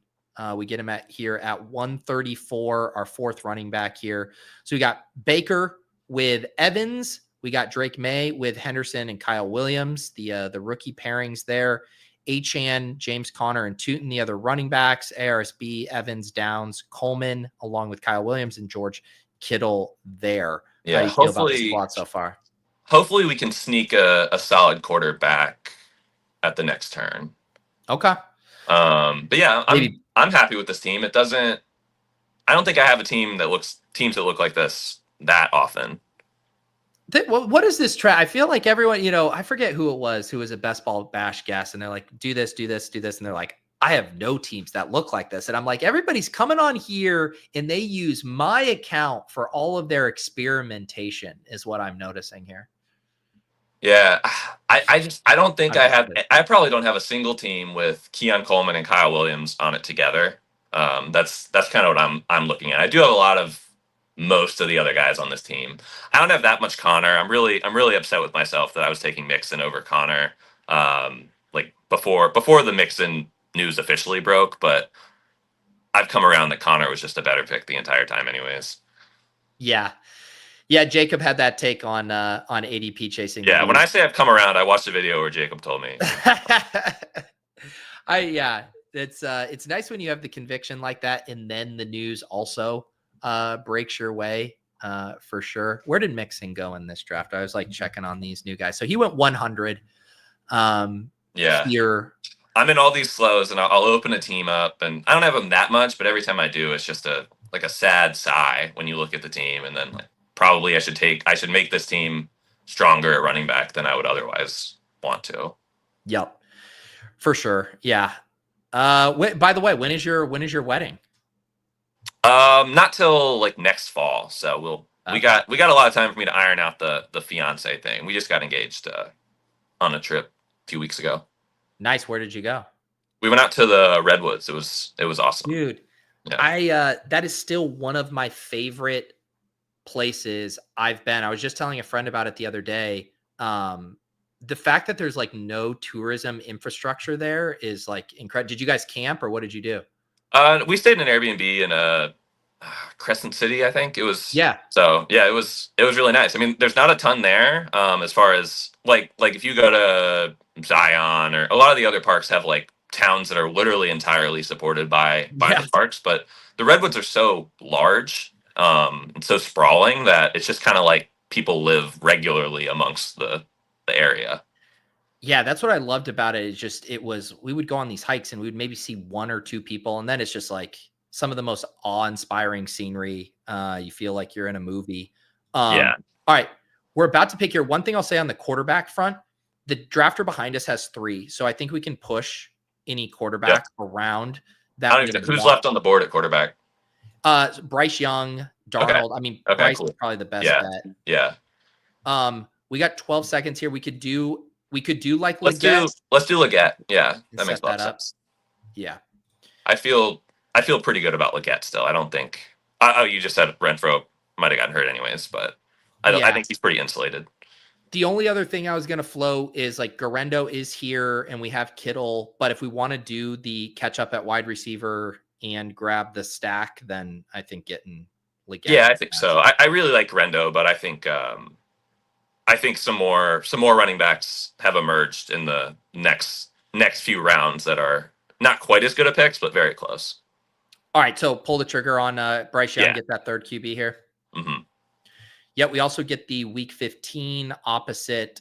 We get him here at 134, our fourth running back here. So we got Baker with Evans. We got Drake May with Henderson and Kyle Williams, the rookie pairings there. Achane, James Conner, and Tootin, the other running backs. ARSB, Evans, Downs, Coleman, along with Kyle Williams and George Kittle there. Yeah, how do you feel about the squad so far? Hopefully we can sneak a solid quarterback at the next turn. Okay. But yeah, I'm happy with this team. I don't think I have teams that look like this that often. What is this track? I feel like everyone, I forget who it was who was a Best Ball Bash guest, and they're like, do this, do this, do this. And they're like, I have no teams that look like this. And I'm like, everybody's coming on here and they use my account for all of their experimentation is what I'm noticing here. Yeah, I don't think I have. Understood. I probably don't have a single team with Keon Coleman and Kyle Williams on it together. That's kind of what I'm looking at. I do have a lot of most of the other guys on this team. I don't have that much Connor. I'm really upset with myself that I was taking Mixon over Connor. Like before the Mixon news officially broke, but I've come around that Connor was just a better pick the entire time, anyways. Yeah. Yeah, Jacob had that take on ADP chasing. Yeah, when I say I've come around, I watched a video where Jacob told me. It's nice when you have the conviction like that, and then the news also breaks your way for sure. Where did Mixon go in this draft? I was like checking on these new guys. So he went 100. Yeah. Here. I'm in all these slows, and I'll open a team up, and I don't have them that much, but every time I do, it's just a sad sigh when you look at the team, and then probably I should make this team stronger at running back than I would otherwise want to. Yep, for sure. Yeah. By the way, when is your wedding? Not till like next fall, so we got a lot of time for me to iron out the fiance thing. We just got engaged on a trip a few weeks ago. Nice. Where did you go? We went out to the Redwoods. It was awesome. Dude, yeah. That is still one of my favorite places I've been. I was just telling a friend about it the other day. The fact that there's like no tourism infrastructure there is like incredible. Did you guys camp or what did you do? We stayed in an Airbnb in Crescent City, I think it was. Yeah. So yeah, it was really nice. I mean, there's not a ton there. As far as like if you go to Zion or a lot of the other parks have like towns that are literally entirely supported by the parks, but the Redwoods are so large, and so sprawling that it's just kind of like people live regularly amongst the area. Yeah, that's what I loved about it. Is just we would go on these hikes and we would maybe see one or two people, and then it's just like some of the most awe-inspiring scenery. You feel like you're in a movie. Yeah. All right, we're about to pick here. One thing I'll say on the quarterback front, the drafter behind us has 3, so I think we can push any quarterback around that. I don't even know who's left on the board at quarterback. Bryce Young, Darnold. Okay. I mean, Bryce is probably the best bet. Yeah. We got 12 seconds here. We could do like let's do Leggett. Yeah, that makes a lot of sense. Yeah. I feel pretty good about Leggett still. I don't think. Oh, you just said Renfro might have gotten hurt anyways, but I think he's pretty insulated. The only other thing I was going to float is like Garendo is here and we have Kittle, but if we want to do the catch up at wide receiver and grab the stack, then I think getting Leggett. Yeah, I think so. I really like Garendo, but I think some more running backs have emerged in the next few rounds that are not quite as good at picks, but very close. All right, so pull the trigger on Bryce Young, get that third QB here. Mm-hmm. Yeah, we also get the week 15 opposite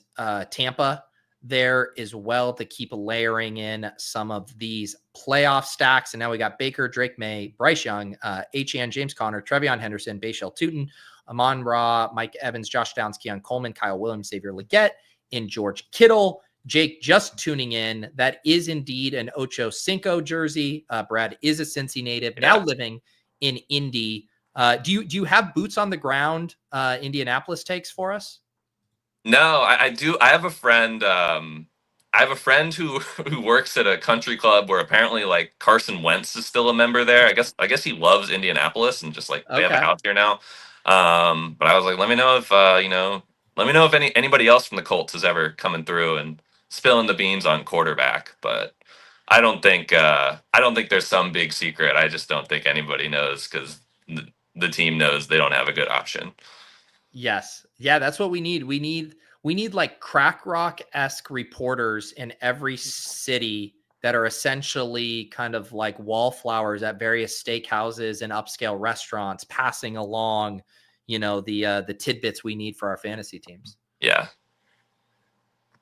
Tampa there as well to keep layering in some of these playoff stacks. And now we got Baker, Drake May, Bryce Young, H.N., James Conner, Trevion Henderson, Bashal Tutin, Amon Ra, Mike Evans, Josh Downs, Keon Coleman, Kyle Williams, Xavier Leggett, and George Kittle. Jake just tuning in. That is indeed an Ocho Cinco jersey. Brad is a Cincy native, now living in Indy. Do you have boots on the ground Indianapolis takes for us? No, I do. I have a friend. I have a friend who works at a country club where apparently like Carson Wentz is still a member there. I guess he loves Indianapolis and just like they have a house here now. But I was like, let me know if anybody else from the Colts is ever coming through and spilling the beans on quarterback. But I don't think there's some big secret. I just don't think anybody knows because the team knows they don't have a good option. Yes. Yeah, that's what we need. We need like crack rock-esque reporters in every city that are essentially kind of like wallflowers at various steakhouses and upscale restaurants passing along, the tidbits we need for our fantasy teams. Yeah.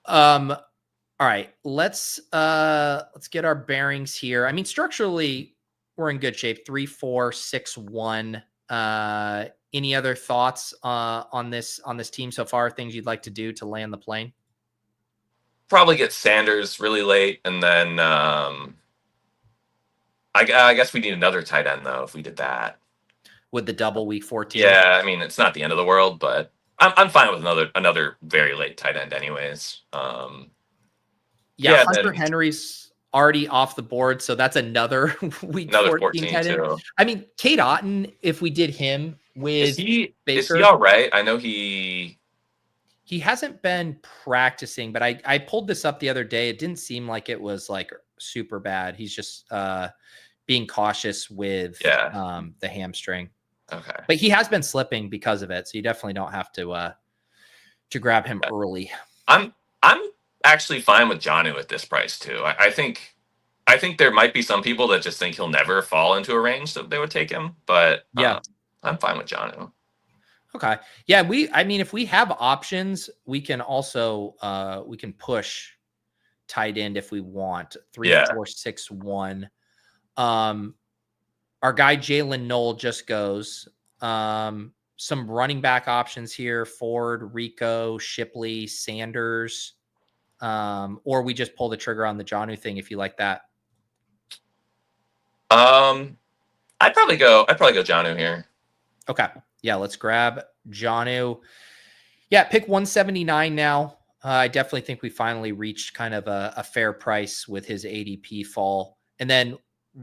All right, let's get our bearings here. I mean, structurally, we're in good shape. 3, 4, 6, 1. Any other thoughts on this team so far? Things you'd like to do to land the plane? Probably get Sanders really late, and then I guess we need another tight end though if we did that with the double week 14. Yeah, I mean it's not the end of the world, but I'm fine with another very late tight end, anyways. Yeah, And Hunter then Henry's already off the board, so that's another week another 14 14 tight end. too. I mean, Kate Otten, if we did him Is with he Baker, all right? I know he. he hasn't been practicing, but I pulled this up the other day. It didn't seem like it was like super bad. He's just being cautious with the hamstring. Okay. But he has been slipping because of it, so you definitely don't have to grab him early. I'm actually fine with Jonnu at this price too. I think there might be some people that just think he'll never fall into a range that they would take him, but Yeah. I'm fine with Jonnu. Okay. Yeah, I mean, if we have options, we can also we can push tight end if we want. 3, 4, 6, 1. Our guy Jalen Knoll just goes. Some running back options here: Ford, Rico, Shipley, Sanders. Or we just pull the trigger on the Jonnu thing if you like that. I'd probably go Jonnu here. Okay. Yeah, let's grab Jonnu. Yeah, pick 179 now. I definitely think we finally reached kind of a fair price with his ADP fall. And then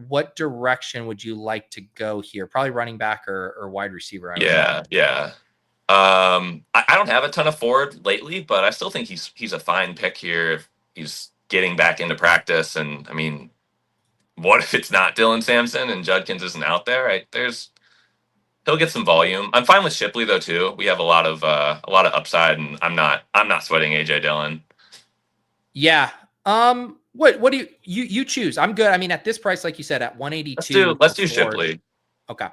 what direction would you like to go here? Probably running back or wide receiver. Yeah. I don't have a ton of Ford lately, but I still think he's a fine pick here if he's getting back into practice. And I mean, what if it's not Dylan Sampson and Judkins isn't out there? Right? He'll get some volume. I'm fine with Shipley though too. We have a lot of upside, and I'm not sweating AJ Dillon. Yeah. What do you choose? I'm good. I mean, at this price, like you said, at 182. Let's do Shipley. Okay.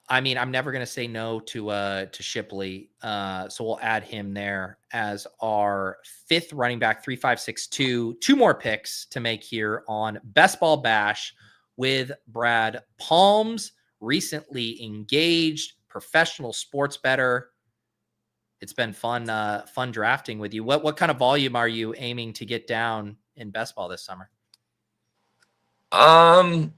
I mean, I'm never going to say no to Shipley. So we'll add him there as our 5th running back, 3, 5, 6, 2. 2 more picks to make here on Best Ball Bash with BradPalms, recently engaged professional sports bettor. It's been fun drafting with you. What kind of volume are you aiming to get down in best ball this summer? On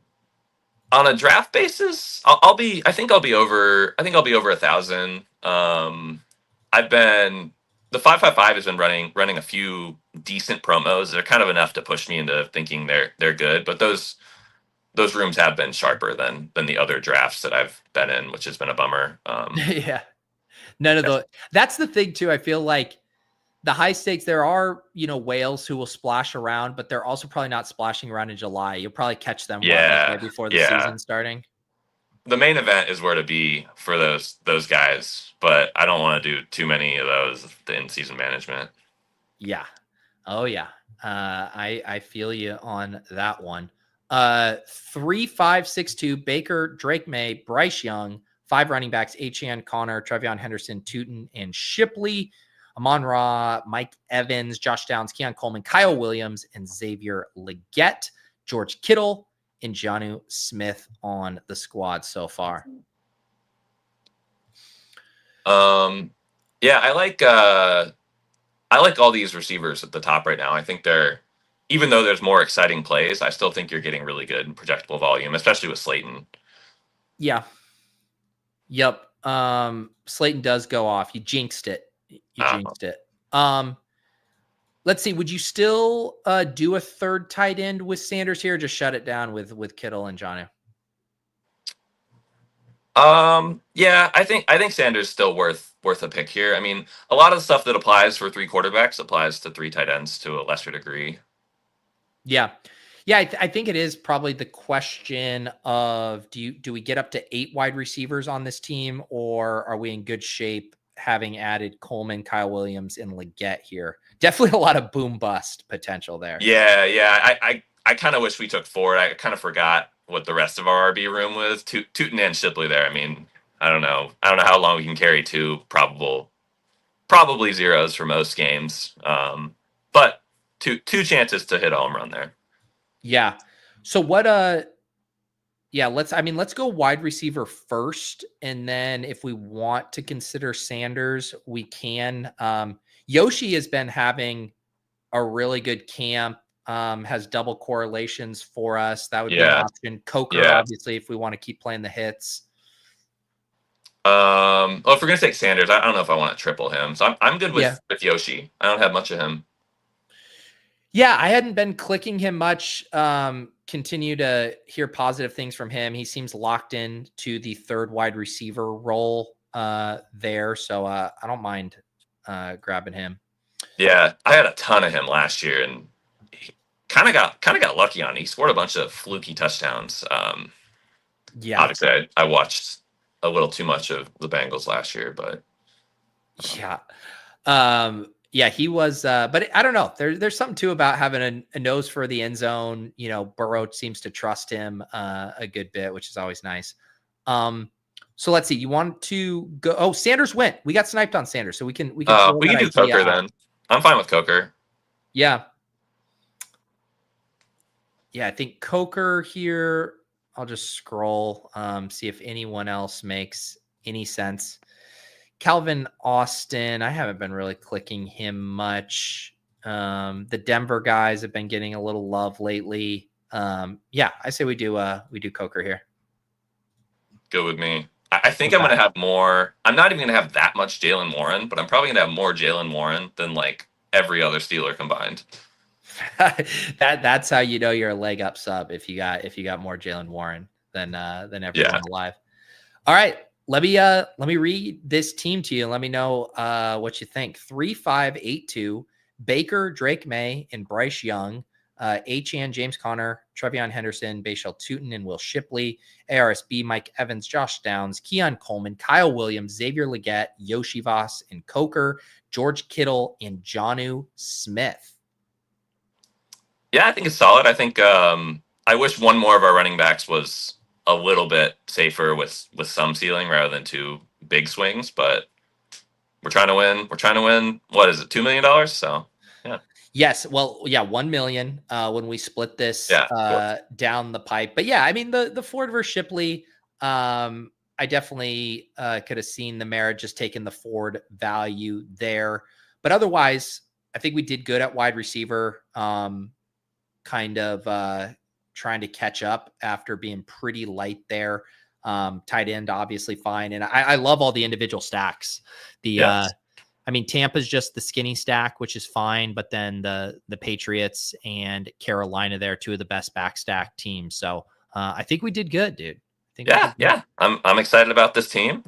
a draft basis, I think I'll be over 1,000. I've been the 555 has been running a few decent promos. They're kind of enough to push me into thinking they're good, but those rooms have been sharper than the other drafts that I've been in, which has been a bummer. Yeah. None of the that's the thing too. I feel like the high stakes, there are, whales who will splash around, but they're also probably not splashing around in July. You'll probably catch them right before the season starting. The main event is where to be for those guys, but I don't want to do too many of those in season management. Yeah. Oh yeah. I feel you on that one. 3, 5, 6, 2, Baker, Drake May, Bryce Young, 5 running backs, Achane, Connor, Trevion Henderson, Tootin, and Shipley. Amon-Ra, Mike Evans, Josh Downs, Keon Coleman, Kyle Williams, and Xavier Legette, George Kittle, and Jonnu Smith on the squad so far. Yeah, I like all these receivers at the top right now. I think even though there's more exciting plays, I still think you're getting really good projectable volume, especially with Slayton. Yeah. Yep. Slayton does go off. You jinxed it. Let's see. Would you still do a 3rd tight end with Sanders here? Or just shut it down with Kittle and Jonnu? Yeah, I think Sanders is still worth a pick here. I mean, a lot of the stuff that applies for 3 quarterbacks applies to 3 tight ends to a lesser degree. Yeah. I think it is probably the question of do we get up to 8 wide receivers on this team, or are we in good shape having added Coleman, Kyle Williams, and Legette here? Definitely a lot of boom bust potential there. Yeah. I kind of wish we took 4. I kind of forgot what the rest of our RB room was. Tootin and Shipley there. I mean, I don't know how long we can carry 2 probably zeros for most games. But two chances to hit a home run there. Yeah. So what let's go wide receiver first, and then if we want to consider Sanders, we can. Yoshi has been having a really good camp, has double correlations for us. That would be an option. Coker, obviously, if we want to keep playing the hits. Well, if we're gonna take Sanders, I don't know if I want to triple him. So I'm good Yeah. with Yoshi. I don't have much of him. Yeah, I hadn't been clicking him much. Continue to hear positive things from him. He seems locked in to the third wide receiver role there. So I don't mind grabbing him. Yeah, I had a ton of him last year, and he kind of got lucky on it. He scored a bunch of fluky touchdowns. Yeah. Obviously, I watched a little too much of the Bengals last year, but Yeah. Yeah, he was, but I don't know. There's something too about having a nose for the end zone. You know, Burrow seems to trust him a good bit, which is always nice. So let's see. You want to go? Oh, Sanders went. We got sniped on Sanders, so we can we can do Coker then. I'm fine with Coker. Yeah. Yeah, I think Coker here. I'll just scroll, see if anyone else makes any sense. Calvin Austin, I haven't been really clicking him much. The Denver guys have been getting a little love lately. Yeah, I say we do Coker here. Good with me. I think I'm going to have more. I'm not even going to have that much Jalen Warren, but I'm probably going to have more Jalen Warren than like every other Steeler combined. That's how you know you're a leg up sub if you got more Jalen Warren than everyone alive. All right. Let me read this team to you and let me know what you think. 3-5-8-2, Baker, Drake May, and Bryce Young, Achane, James Conner, Trevion Henderson, Bashal Tootin, and Will Shipley, ARSB, Mike Evans, Josh Downs, Keon Coleman, Kyle Williams, Xavier Legette, Yoshi Voss, and Coker, George Kittle, and Jonnu Smith. Yeah, I think it's solid. I think I wish one more of our running backs was a little bit safer with some ceiling rather than two big swings, but we're trying to win. We're trying to win. What is it? $2 million. So yeah. Yes. Well, yeah. 1 million when we split this down the pipe. But yeah, I mean the Ford versus Shipley, I definitely could have seen the merit just taking the Ford value there. But otherwise, I think we did good at wide receiver, kind of trying to catch up after being pretty light there. Tight end, obviously fine. And I love all the individual stacks. I mean, Tampa's just the skinny stack, which is fine. But then the Patriots and Carolina, they're two of the best back stack teams. So I think we did good, dude. Yeah. I'm excited about this team.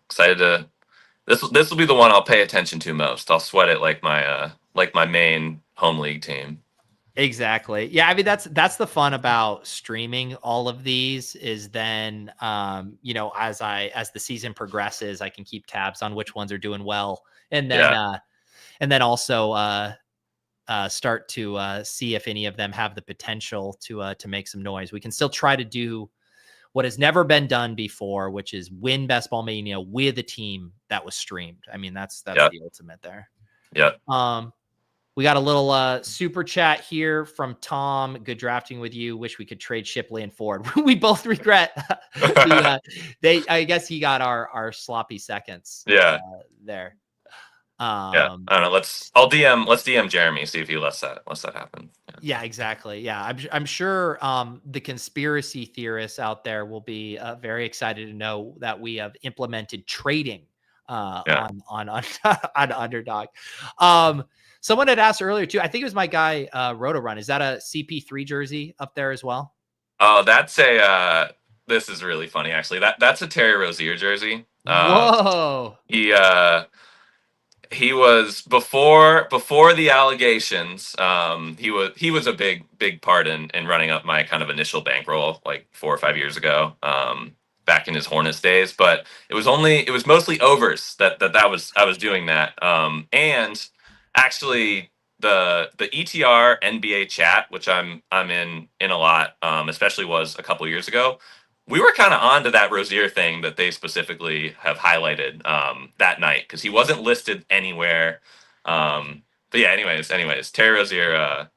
Excited to this will be the one I'll pay attention to most. I'll sweat it like my main home league team. Exactly. Yeah. I mean, that's the fun about streaming all of these is then, as the season progresses, I can keep tabs on which ones are doing well. And then also start to see if any of them have the potential to make some noise. We can still try to do what has never been done before, which is win Best Ball Mania with a team that was streamed. I mean, that's the ultimate there. Yeah. We got a little super chat here from Tom. Good drafting with you. Wish we could trade Shipley and Ford. We both regret. I guess he got our sloppy seconds. There. I don't know. Let's DM Jeremy, see if he lets that happen. Yeah, exactly. Yeah, I'm sure the conspiracy theorists out there will be very excited to know that we have implemented trading on Underdog. Someone had asked earlier too. I think it was my guy Roto Run. Is that a CP3 jersey up there as well? Oh, that's a. This is really funny actually. That's a Terry Rozier jersey. Whoa. He was before the allegations. He was a big part in running up my kind of initial bankroll like 4 or 5 years ago. Back in his Hornets days, but it was mostly overs that I was doing that. And actually the ETR NBA chat, which I'm in a lot, especially was a couple years ago. We were kind of onto that Rozier thing that they specifically have highlighted that night because he wasn't listed anywhere. But yeah, anyways, Terry Rozier,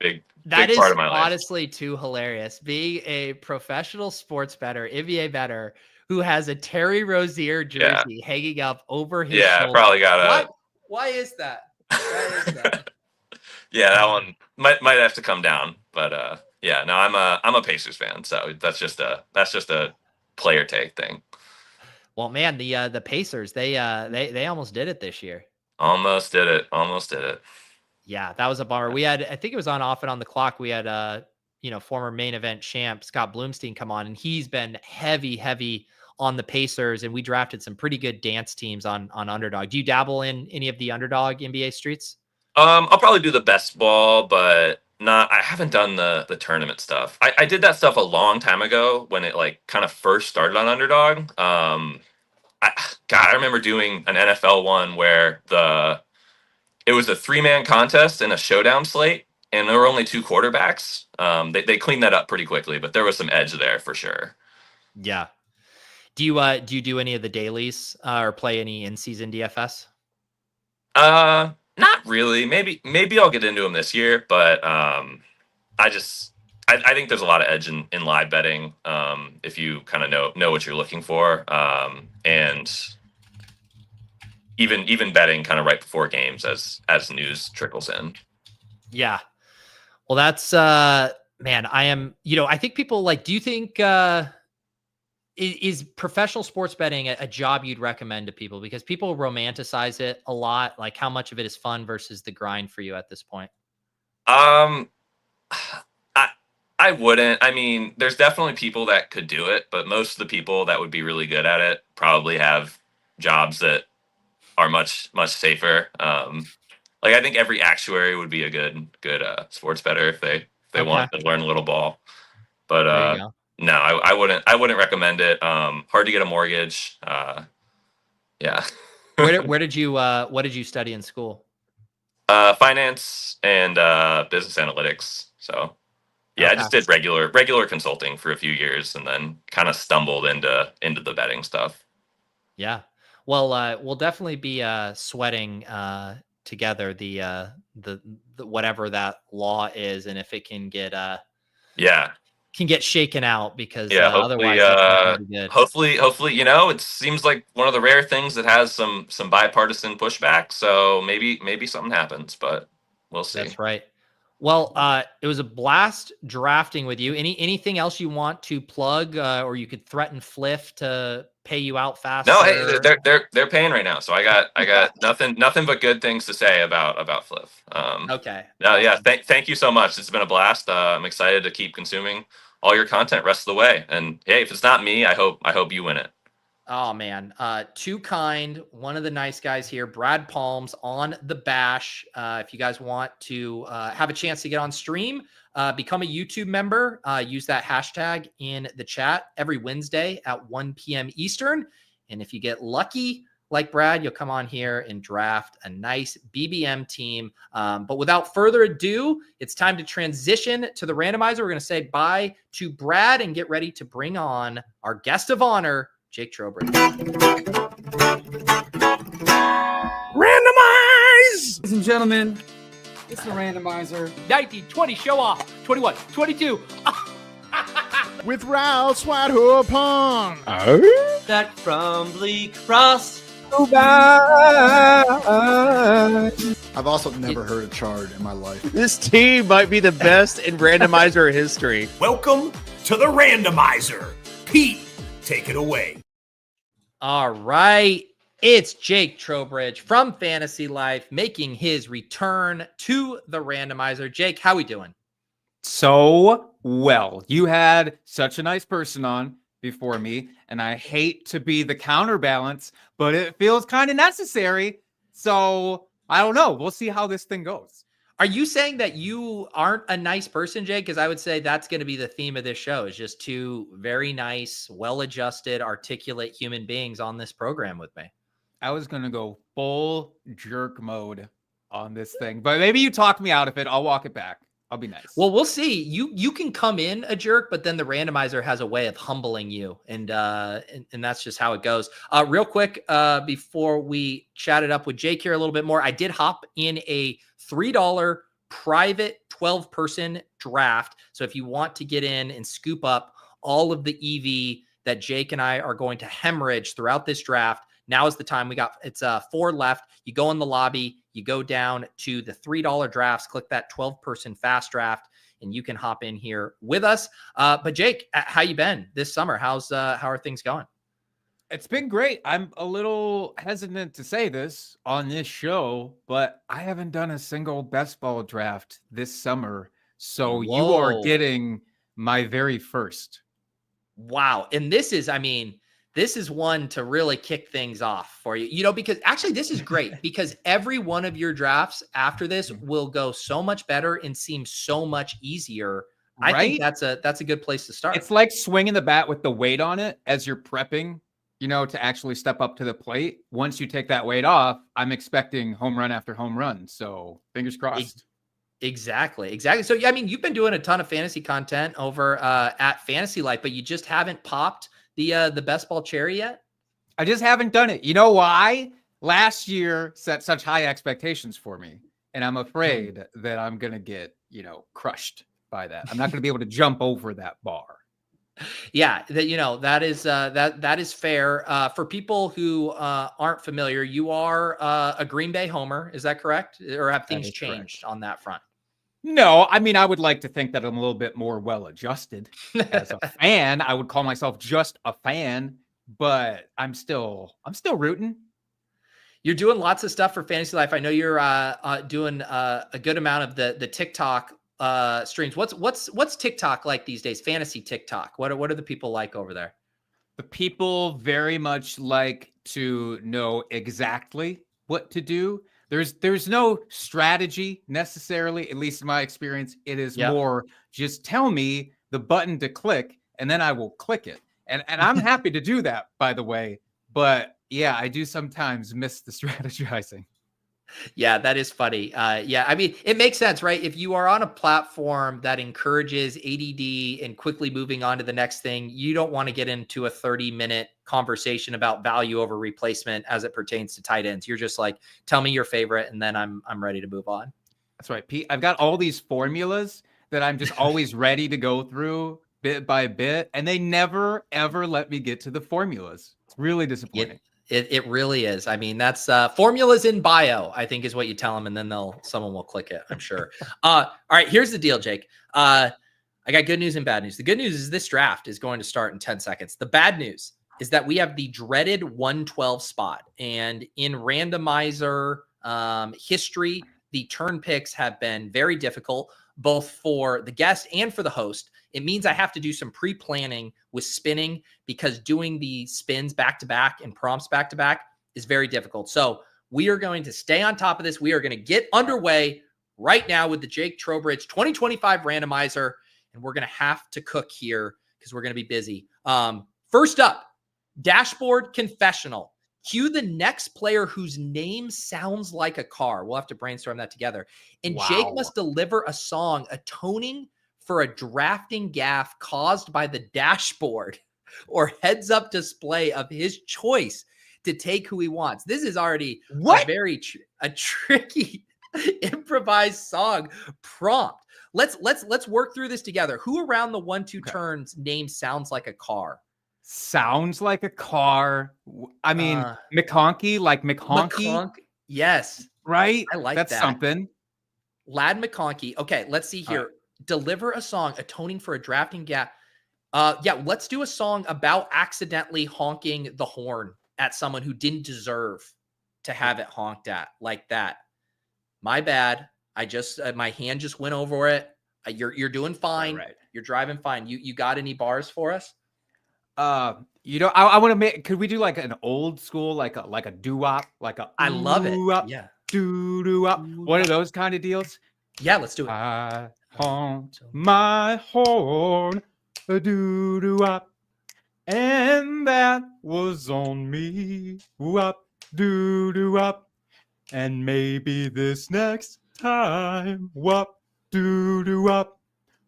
big is part of my life. Honestly too hilarious. Being a professional sports bettor, NBA bettor, who has a Terry Rozier jersey hanging up over his shoulder. Probably got Why is that? Yeah, that one might have to come down, but no, I'm a Pacers fan, so that's just a player take thing. Well, man, the Pacers, they almost did it this year. Almost did it. Almost did it. Yeah, that was a bummer. We had, I think it was on Off and on the Clock. We had former main event champ Scott Bloomstein come on, and he's been heavy on the Pacers, and we drafted some pretty good dance teams on Underdog. Do you dabble in any of the Underdog NBA streets? I'll probably do the best ball, but I haven't done the tournament stuff. I did that stuff a long time ago when it like kind of first started on Underdog. I remember doing an NFL one where it was a 3-man contest and a showdown slate, and there were only 2 quarterbacks. They cleaned that up pretty quickly, but there was some edge there for sure. Yeah. Do you do any of the dailies or play any in-season DFS? Not really. Maybe I'll get into them this year, but I think there's a lot of edge in live betting if you kind of know what you're looking for, and even betting kind of right before games as news trickles in. Yeah. Well, that's man, I think people like, do you think is professional sports betting a job you'd recommend to people? Because people romanticize it a lot. Like, how much of it is fun versus the grind for you at this point? I wouldn't. I mean, there's definitely people that could do it, but most of the people that would be really good at it probably have jobs that are much safer. Like, I think every actuary would be a good sports bettor if they want to learn a little ball. But There you go. no, I wouldn't recommend it. Hard to get a mortgage. Yeah. Where did you what did you study in school? Finance and business analytics. So yeah, I just did regular consulting for a few years, and then kind of stumbled into the betting stuff. Yeah. Well, we'll definitely be sweating together the whatever that law is, and if it can get shaken out, because otherwise it's not gonna be good. Hopefully, it seems like one of the rare things that has some bipartisan pushback. So maybe something happens, but we'll see. That's right. Well, it was a blast drafting with you. Anything else you want to plug, or you could threaten Fliff to pay you out faster? No, hey, they're paying right now, so I got nothing but good things to say about Fliff. Okay. No, yeah, thank you so much. It's been a blast. I'm excited to keep consuming all your content rest of the way. And hey, if it's not me, I hope you win it. Oh man, too kind. One of the nice guys here, BradPalms on the Bash. If you guys want to have a chance to get on stream, become a YouTube member. Use that hashtag in the chat every Wednesday at 1 p.m. Eastern. And if you get lucky, like Brad, you'll come on here and draft a nice BBM team. But without further ado, it's time to transition to the randomizer. We're going to say bye to Brad and get ready to bring on our guest of honor, Jake Trowbridge. Randomize! Ladies and gentlemen, it's the randomizer. 19, 20, show off. 21, 22. With Rouse White Pong. Back from Bleak Cross. I've also never heard a chard in my life. This team might be the best in randomizer history. Welcome to the randomizer. Pete, take it away. All right. It's Jake Trowbridge from Fantasy Life making his return to the randomizer. Jake, how we doing? So well. You had such a nice person on before me, and I hate to be the counterbalance, but it feels kind of necessary. So I don't know. We'll see how this thing goes. Are you saying that you aren't a nice person, Jake? Because I would say that's going to be the theme of this show, is just two very nice, well-adjusted, articulate human beings on this program with me. I was going to go full jerk mode on this thing, but maybe you talk me out of it. I'll walk it back. I'll be nice. Well, we'll see. You can come in a jerk, but then the randomizer has a way of humbling you, and that's just how it goes. Real quick, before we chat it up with Jake here a little bit more, I did hop in a $3 private 12-person draft. So if you want to get in and scoop up all of the EV that Jake and I are going to hemorrhage throughout this draft, now is the time. It's 4 left. You go in the lobby, you go down to the $3 drafts, click that 12-person fast draft, and you can hop in here with us. But Jake, how you been this summer? How are things going? It's been great. I'm a little hesitant to say this on this show, but I haven't done a single best ball draft this summer. So you are Whoa. getting my very first. Wow. And this is, I mean, this is one to really kick things off for you, you know, because actually this is great because every one of your drafts after this will go so much better and seem so much easier. I think Right? that's a good place to start. It's like swinging the bat with the weight on it as you're prepping, you know, to actually step up to the plate. Once you take that weight off, I'm expecting home run after home run. So fingers crossed. Exactly. So, yeah, I mean, you've been doing a ton of fantasy content over at Fantasy Life, but you just haven't popped the best ball cherry yet. I just haven't done it. You know why? Last year set such high expectations for me, and I'm afraid that I'm going to get, you know, crushed by that. I'm not going to be able to jump over that bar. Yeah, that you know that is that is fair. For people who aren't familiar, you are a Green Bay homer. Is that correct? Or have things changed on that front? No, I mean, I would like to think that I'm a little bit more well-adjusted as a fan. I would call myself just a fan, but I'm still rooting. You're doing lots of stuff for Fantasy Life. I know you're doing a good amount of the TikTok streams. What's TikTok like these days? Fantasy TikTok. What are the people like over there? The people very much like to know exactly what to do. There's no strategy necessarily, at least in my experience. It is more just tell me the button to click and then I will click it. And I'm happy to do that, by the way. But yeah, I do sometimes miss the strategizing. Yeah, that is funny. Yeah, I mean, it makes sense, right? If you are on a platform that encourages ADD and quickly moving on to the next thing, you don't want to get into a 30-minute conversation about value over replacement as it pertains to tight ends. You're just like, tell me your favorite, and then I'm ready to move on. That's right, Pete. I've got all these formulas that I'm just always ready to go through bit by bit, and they never, ever let me get to the formulas. It's really disappointing. It really is. I mean, that's formulas in bio, I think is what you tell them. And then someone will click it, I'm sure. All right, here's the deal, Jake. I got good news and bad news. The good news is this draft is going to start in 10 seconds. The bad news is that we have the dreaded 112 spot. And in randomizer history, the turn picks have been very difficult, both for the guest and for the host. It means I have to do some pre-planning with spinning because doing the spins back-to-back and prompts back-to-back is very difficult. So we are going to stay on top of this. We are going to get underway right now with the Jake Trowbridge 2025 randomizer, and we're going to have to cook here because we're going to be busy. First up, dashboard confessional. Cue the next player whose name sounds like a car. We'll have to brainstorm that together. And Jake must deliver a song atoning for a drafting gaffe caused by the dashboard or heads-up display of his choice to take who he wants. This is already a very tricky improvised song prompt. Let's work through this together. Who around the 1-2 turns name sounds like a car? Sounds like a car. I mean, McConkey, like McConkey. Yes. Right? I like That's that. something. Lad McConkey. Okay, let's see here. Deliver a song atoning for a drafting gap. Yeah, let's do a song about accidentally honking the horn at someone who didn't deserve to have it honked at like that. My bad. I just my hand just went over it. You're doing fine. Right. You're driving fine. You got any bars for us? You know, I want to make. Could we do like an old school, like a doo-wop, like a? I love it. Yeah. Doo-doo-wop. One of those kind of deals. Yeah, let's do it. I honk my horn, a doo-doo-wop, and that was on me. Wop, doo-doo-wop, and maybe this next time, wop, doo-doo-wop,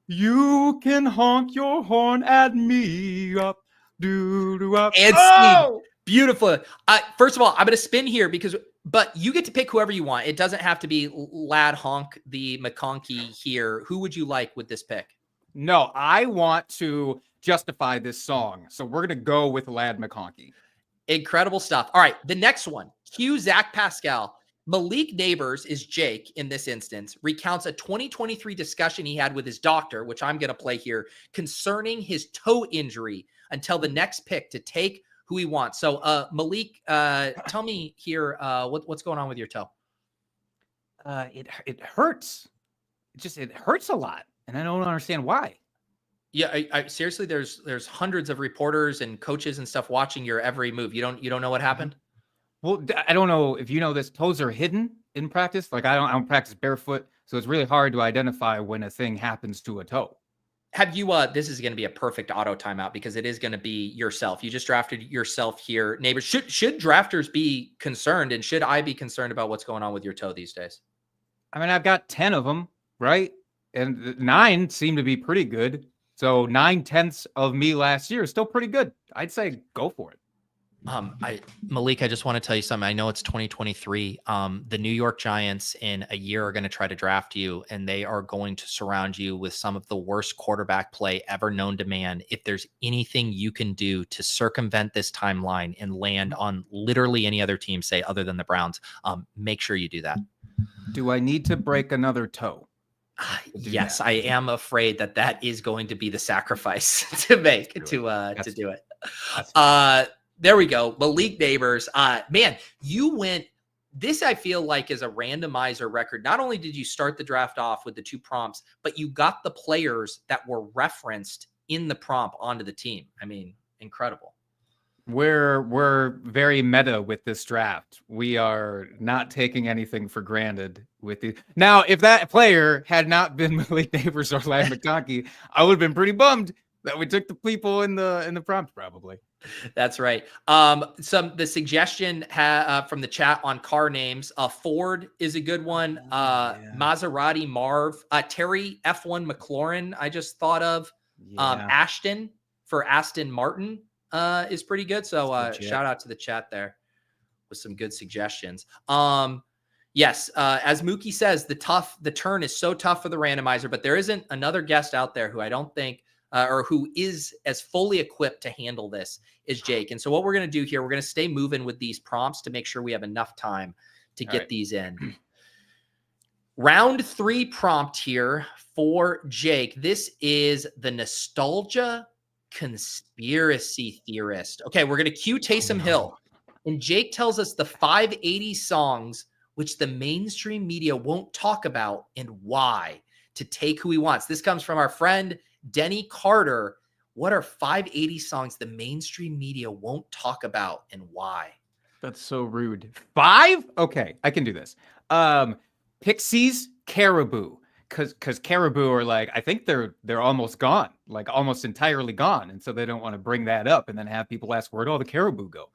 you can honk your horn at me. Up, doo-doo-wop. And beautiful. First of all, I'm going to spin here but you get to pick whoever you want. It doesn't have to be Lad Honk the McConkey here. Who would you like with this pick? No, I want to justify this song. So we're going to go with Lad McConkey. Incredible stuff. All right. The next one, cue Zach Pascal. Malik Neighbors is Jake in this instance, recounts a 2023 discussion he had with his doctor, which I'm going to play here, concerning his toe injury until the next pick to take who he wants. So Malik, tell me here, what's going on with your toe? It hurts. It hurts a lot, and I don't understand why. Yeah, I seriously, there's hundreds of reporters and coaches and stuff watching your every move. You don't know what happened? Well, I don't know if you know this. Toes are hidden in practice. Like I don't practice barefoot, so it's really hard to identify when a thing happens to a toe. Have you? This is going to be a perfect auto timeout because it is going to be yourself. You just drafted yourself here, neighbors. Should drafters be concerned, and should I be concerned about what's going on with your toe these days? I mean, I've got 10 of them, right? And 9 seem to be pretty good. So 9/10 of me last year is still pretty good. I'd say go for it. Malik, I just want to tell you something. I know it's 2023. The New York Giants in a year are going to try to draft you, and they are going to surround you with some of the worst quarterback play ever known to man. If there's anything you can do to circumvent this timeline and land on literally any other team, say other than the Browns, make sure you do that. Do I need to break another toe? Yes, I am afraid that is going to be the sacrifice to make to do it. There we go. Malik Neighbors. Man, you went. This I feel like is a randomizer record. Not only did you start the draft off with the 2 prompts, but you got the players that were referenced in the prompt onto the team. I mean, incredible. We're very meta with this draft. We are not taking anything for granted with the now. If that player had not been Malik Neighbors or Larry McConkey, I would have been pretty bummed that we took the people in the prompt. Probably. That's right. The suggestion from the chat on car names. Ford is a good one. Maserati Marv. Terry F1 McLaurin. I just thought of. Ashton for Aston Martin. Is pretty good. So shout out to the chat there with some good suggestions. Yes, as Mookie says, the turn is so tough for the randomizer, but there isn't another guest out there who I don't think or who is as fully equipped to handle this as Jake. And so what we're going to do here, we're going to stay moving with these prompts to make sure we have enough time to get these in. Round 3 prompt here for Jake. This is the nostalgia conspiracy theorist. Okay, we're going to cue Taysom Hill. And Jake tells us the 580 songs which the mainstream media won't talk about and why to take who he wants. This comes from our friend Denny Carter. What are 580 songs the mainstream media won't talk about and why? That's so rude. 5? Okay, I can do this. Pixies, Caribou. Because Caribou are like, I think they're almost gone, like almost entirely gone. And so they don't want to bring that up and then have people ask, where'd all the Caribou go?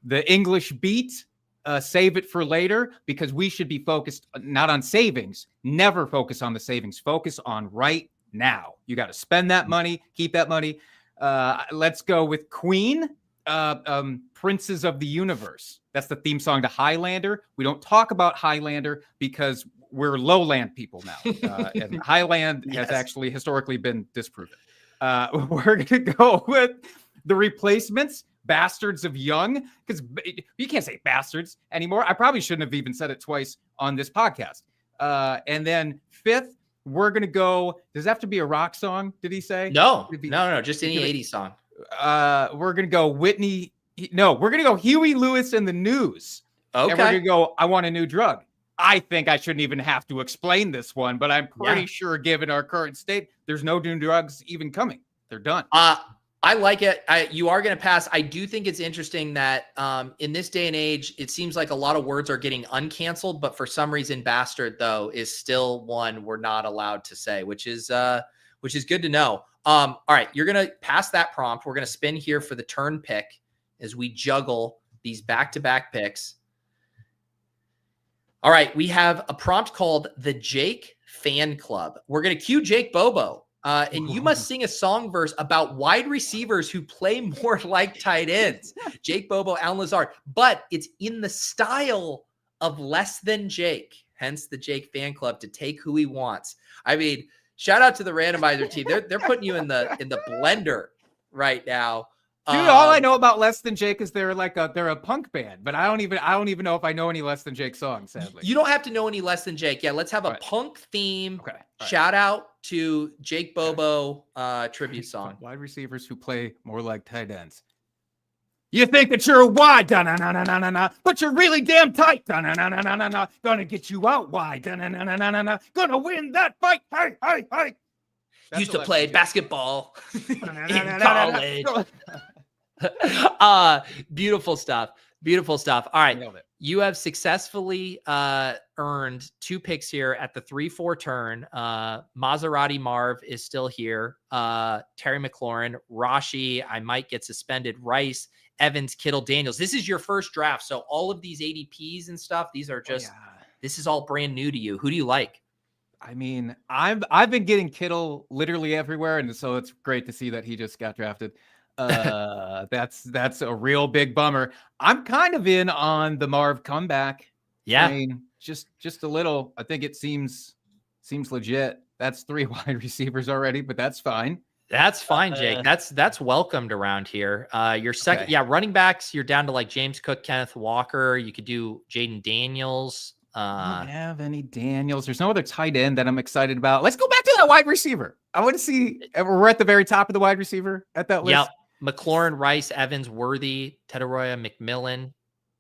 The English Beat, save it for later, because we should be focused not on savings, never focus on the savings, focus on right now. You got to spend that money, keep that money. Let's go with Queen, Princes of the Universe. That's the theme song to Highlander. We don't talk about Highlander because we're lowland people now. And Highland has actually historically been disproven. We're going to go with the Replacements, Bastards of Young, because you can't say bastards anymore. I probably shouldn't have even said it twice on this podcast. And then 5th, we're going to go, does it have to be a rock song, did he say? No, just any 80s song. We're going to go Whitney. No, we're going to go Huey Lewis and the News. Okay. And we're going to go, I Want a New Drug. I think I shouldn't even have to explain this one, but I'm pretty sure given our current state, there's no new drugs even coming. They're done. I like it. You are going to pass. I do think it's interesting that in this day and age, it seems like a lot of words are getting uncanceled, but for some reason, bastard, though, is still one we're not allowed to say, which is good to know. All right, you're going to pass that prompt. We're going to spin here for the turn pick as we juggle these back-to-back picks. All right, we have a prompt called the Jake Fan Club. We're going to cue Jake Bobo. And you must sing a song verse about wide receivers who play more like tight ends. Jake Bobo, Alan Lazard. But it's in the style of Less Than Jake. Hence the Jake Fan Club to take who he wants. I mean, shout out to the randomizer team. They're putting you in the blender right now. Dude, all I know about Less Than Jake is they're a punk band, but I don't even know if I know any Less Than Jake songs, sadly. You don't have to know any Less Than Jake. Yeah, let's have a punk theme. Okay. Shout out to Jake Bobo tribute song. Wide receivers who play more like tight ends. You think that you're wide, da-na-na-na-na-na, but you're really damn tight, da-na-na-na-na-na. Gonna get you out wide, da-na-na-na-na-na. Gonna win that fight, hey, hey, hey. Used to play basketball in college. Beautiful stuff. Beautiful stuff. All right. You have successfully earned 2 picks here at the 3-4 turn. Maserati Marv is still here. Terry McLaurin, Rashi, I might get suspended. Rice, Evans, Kittle, Daniels. This is your first draft. So all of these ADPs and stuff, these are just, this is all brand new to you. Who do you like? I mean, I've been getting Kittle literally everywhere. And so it's great to see that he just got drafted. That's a real big bummer. I'm kind of in on the Marv comeback. Yeah. I mean, just a little. I think it seems legit. That's 3 wide receivers already, but that's fine. That's fine, Jake. That's welcomed around here. Your second, running backs, you're down to like James Cook, Kenneth Walker. You could do Jaden Daniels. I don't have any Daniels. There's no other tight end that I'm excited about. Let's go back to that wide receiver. I want to see. We're at the very top of the wide receiver at that list. Yeah. McLaurin, Rice, Evans, Worthy, Tedoroya, McMillan.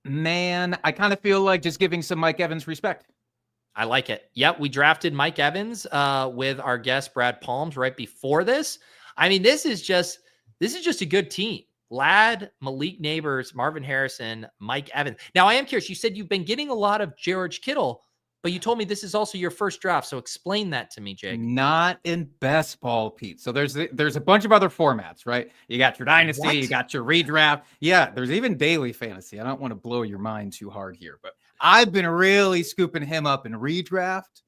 Man, I kind of feel like just giving some Mike Evans respect. I like it. Yep, we drafted Mike Evans with our guest BradPalms right before this. I mean, this is just a good team. Ladd, Malik Neighbors, Marvin Harrison, Mike Evans. Now, I am curious. You said you've been getting a lot of George Kittle, but you told me this is also your first draft. So explain that to me, Jake. Not in best ball, Pete. So there's a bunch of other formats, right? You got your dynasty, you got your redraft. Yeah, there's even daily fantasy. I don't want to blow your mind too hard here, but I've been really scooping him up in redraft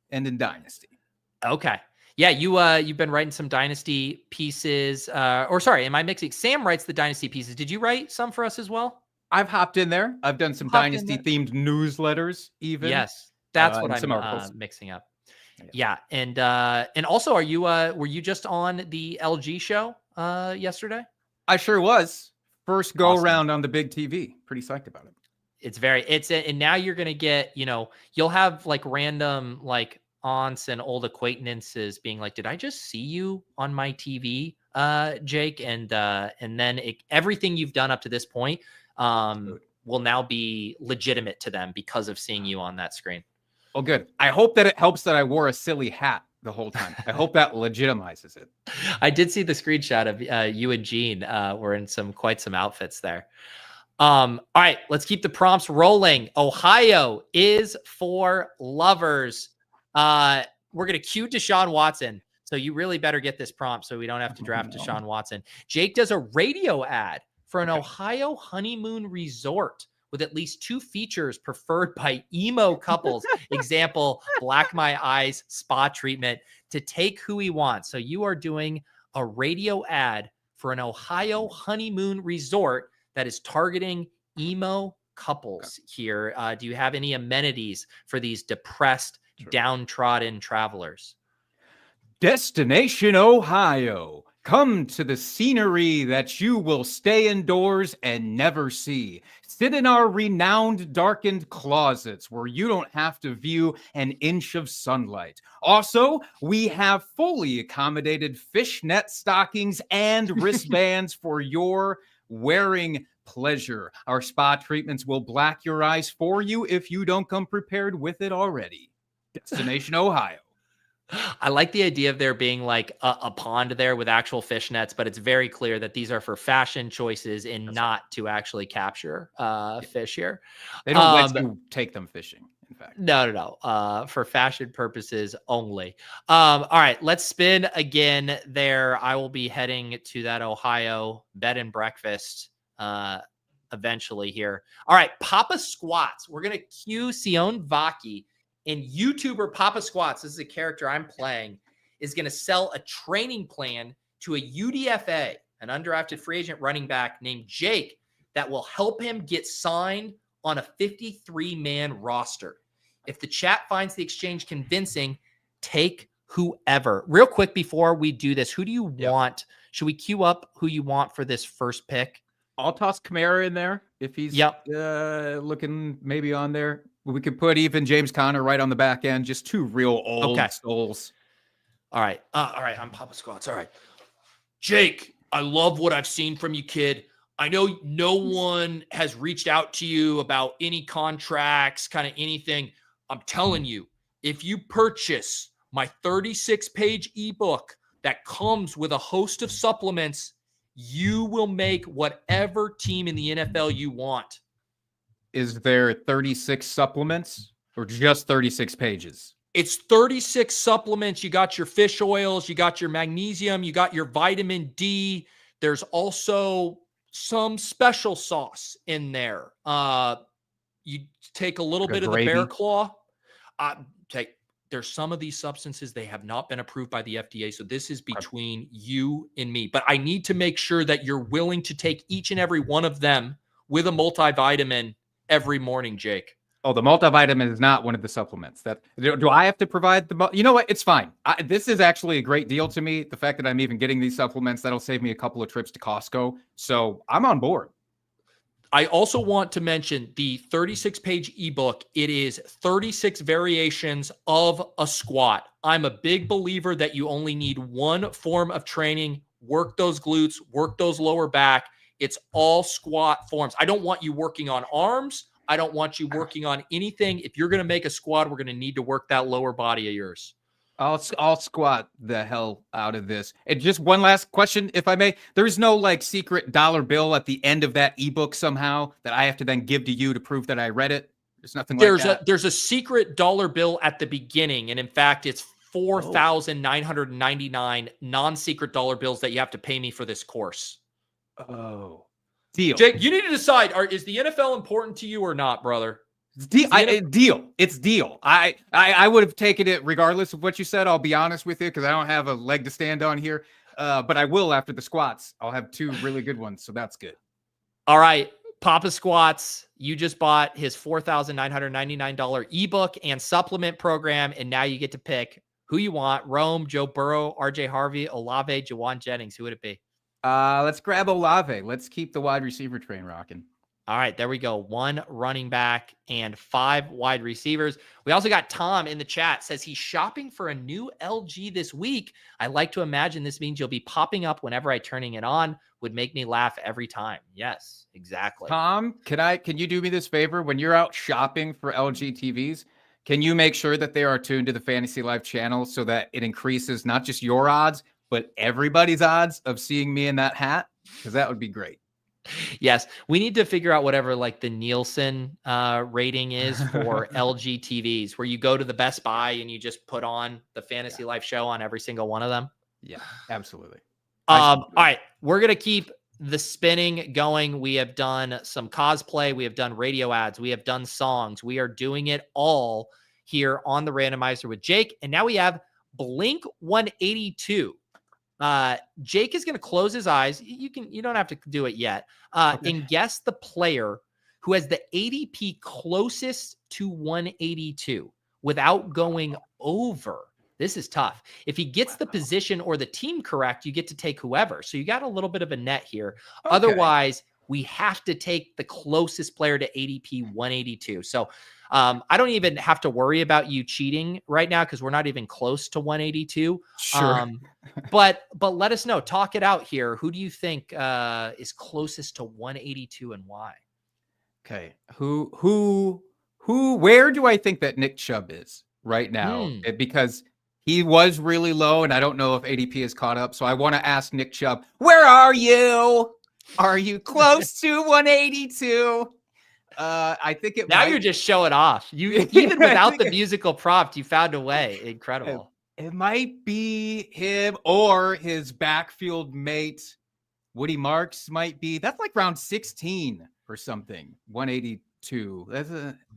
and in dynasty. Okay. Yeah, you've been writing some dynasty pieces. Or sorry, am I mixing? Sam writes the dynasty pieces. Did you write some for us as well? I've hopped in there. I've done some dynasty themed newsletters even. Yes. That's what I'm mixing up. Yeah. And also, were you just on the LG show yesterday? I sure was. First go around on the big TV. Pretty psyched about it. And now you're going to get, you'll have like random like aunts and old acquaintances being like, did I just see you on my TV, Jake? And then everything you've done up to this point will now be legitimate to them because of seeing you on that screen. Oh, good. I hope that it helps that I wore a silly hat the whole time. I hope that legitimizes it. I did see the screenshot of you and Gene were in quite some outfits there. All right, let's keep the prompts rolling. Ohio is for lovers. We're going to cue Deshaun Watson. So you really better get this prompt so we don't have to draft Deshaun Watson. Jake does a radio ad for an Ohio honeymoon resort with at least 2 features preferred by emo couples. Example, black my eyes, spa treatment, to take who he wants. So you are doing a radio ad for an Ohio honeymoon resort that is targeting emo couples here. Do you have any amenities for these depressed, downtrodden travelers? Destination Ohio. Come to the scenery that you will stay indoors and never see. Sit in our renowned darkened closets where you don't have to view an inch of sunlight. Also, we have fully accommodated fishnet stockings and wristbands for your wearing pleasure. Our spa treatments will black your eyes for you if you don't come prepared with it already. Destination Ohio. I like the idea of there being like a pond there with actual fishnets, but it's very clear that these are for fashion choices and not to actually capture fish here. They don't let you take them fishing, in fact. No. For fashion purposes only. All right, let's spin again there. I will be heading to that Ohio bed and breakfast eventually here. All right, Papa Squats. We're going to cue Sion Vaki. And YouTuber Papa Squats, this is a character I'm playing, is going to sell a training plan to a UDFA, an undrafted free agent running back named Jake, that will help him get signed on a 53-man roster. If the chat finds the exchange convincing, take whoever. Real quick before we do this, who do you want? Should we queue up who you want for this first pick? I'll toss Kamara in there if he's looking maybe on there. We could put even James Conner right on the back end. Just two real old souls. All right. I'm Papa Squats. All right. Jake, I love what I've seen from you, kid. I know no one has reached out to you about any contracts, kind of anything. I'm telling you, if you purchase my 36-page ebook that comes with a host of supplements, you will make whatever team in the NFL you want. Is there 36 supplements or just 36 pages? It's 36 supplements. You got your fish oils, you got your magnesium, you got your vitamin D. There's also some special sauce in there. You take a little bit of the bear claw. There's some of these substances, they have not been approved by the FDA. So this is between you and me. But I need to make sure that you're willing to take each and every one of them with a multivitamin every morning, Jake. Oh, the multivitamin is not one of the supplements. That do I have to provide the? You know what? It's fine. This is actually a great deal to me. The fact that I'm even getting these supplements, that'll save me a couple of trips to Costco. So I'm on board. I also want to mention the 36-page ebook. It is 36 variations of a squat. I'm a big believer that you only need one form of training. Work those glutes, work those lower back. It's all squat forms. I don't want you working on arms. I don't want you working on anything. If you're going to make a squat, we're going to need to work that lower body of yours. I'll squat the hell out of this. And just one last question, if I may. There's no like secret dollar bill at the end of that ebook somehow that I have to then give to you to prove that I read it. There's nothing like that. There's a secret dollar bill at the beginning. And in fact, it's 4,999 non-secret dollar bills that you have to pay me for this course. Oh, deal. Jake, you need to decide, is the NFL important to you or not, brother? Deal. It's deal. I would have taken it regardless of what you said. I'll be honest with you because I don't have a leg to stand on here. But I will after the squats. I'll have two really good ones, so that's good. All right, Papa Squats, you just bought his $4,999 ebook and supplement program, and now you get to pick who you want: Rome, Joe Burrow, RJ Harvey, Olave, Jawan Jennings. Who would it be? Let's grab Olave. Let's keep the wide receiver train rocking. All right, there we go. 1 running back and 5 wide receivers. We also got Tom in the chat, says he's shopping for a new LG this week. I like to imagine this means you'll be popping up whenever I turning it on. Would make me laugh every time. Yes, exactly. Tom, can you do me this favor? When you're out shopping for LG TVs, can you make sure that they are tuned to the Fantasy Life channel so that it increases not just your odds, but everybody's odds of seeing me in that hat? Because that would be great. Yes, we need to figure out whatever like the Nielsen rating is for LG TVs, where you go to the Best Buy and you just put on the Fantasy Life show on every single one of them. Yeah, absolutely. All right, we're gonna keep the spinning going. We have done some cosplay, we have done radio ads, we have done songs. We are doing it all here on the Randomizer with Jake, and now we have Blink 182. Jake is going to close his eyes. You don't have to do it yet. And guess the player who has the ADP closest to 182 without going over. This is tough. If he gets the position or the team correct, you get to take whoever. So you got a little bit of a net here. Okay. Otherwise, we have to take the closest player to ADP 182. So I don't even have to worry about you cheating right now because we're not even close to 182. Sure. But let us know. Talk it out here. Who do you think is closest to 182 and why? Okay. Where do I think that Nick Chubb is right now? Because he was really low, and I don't know if ADP is caught up. So I want to ask Nick Chubb, where are you? Are you close to 182? I think it. Now you're just showing off. You even without the musical prompt, you found a way. Incredible. It might be him or his backfield mate, Woody Marks. Might be. That's like round 16 or something. 182.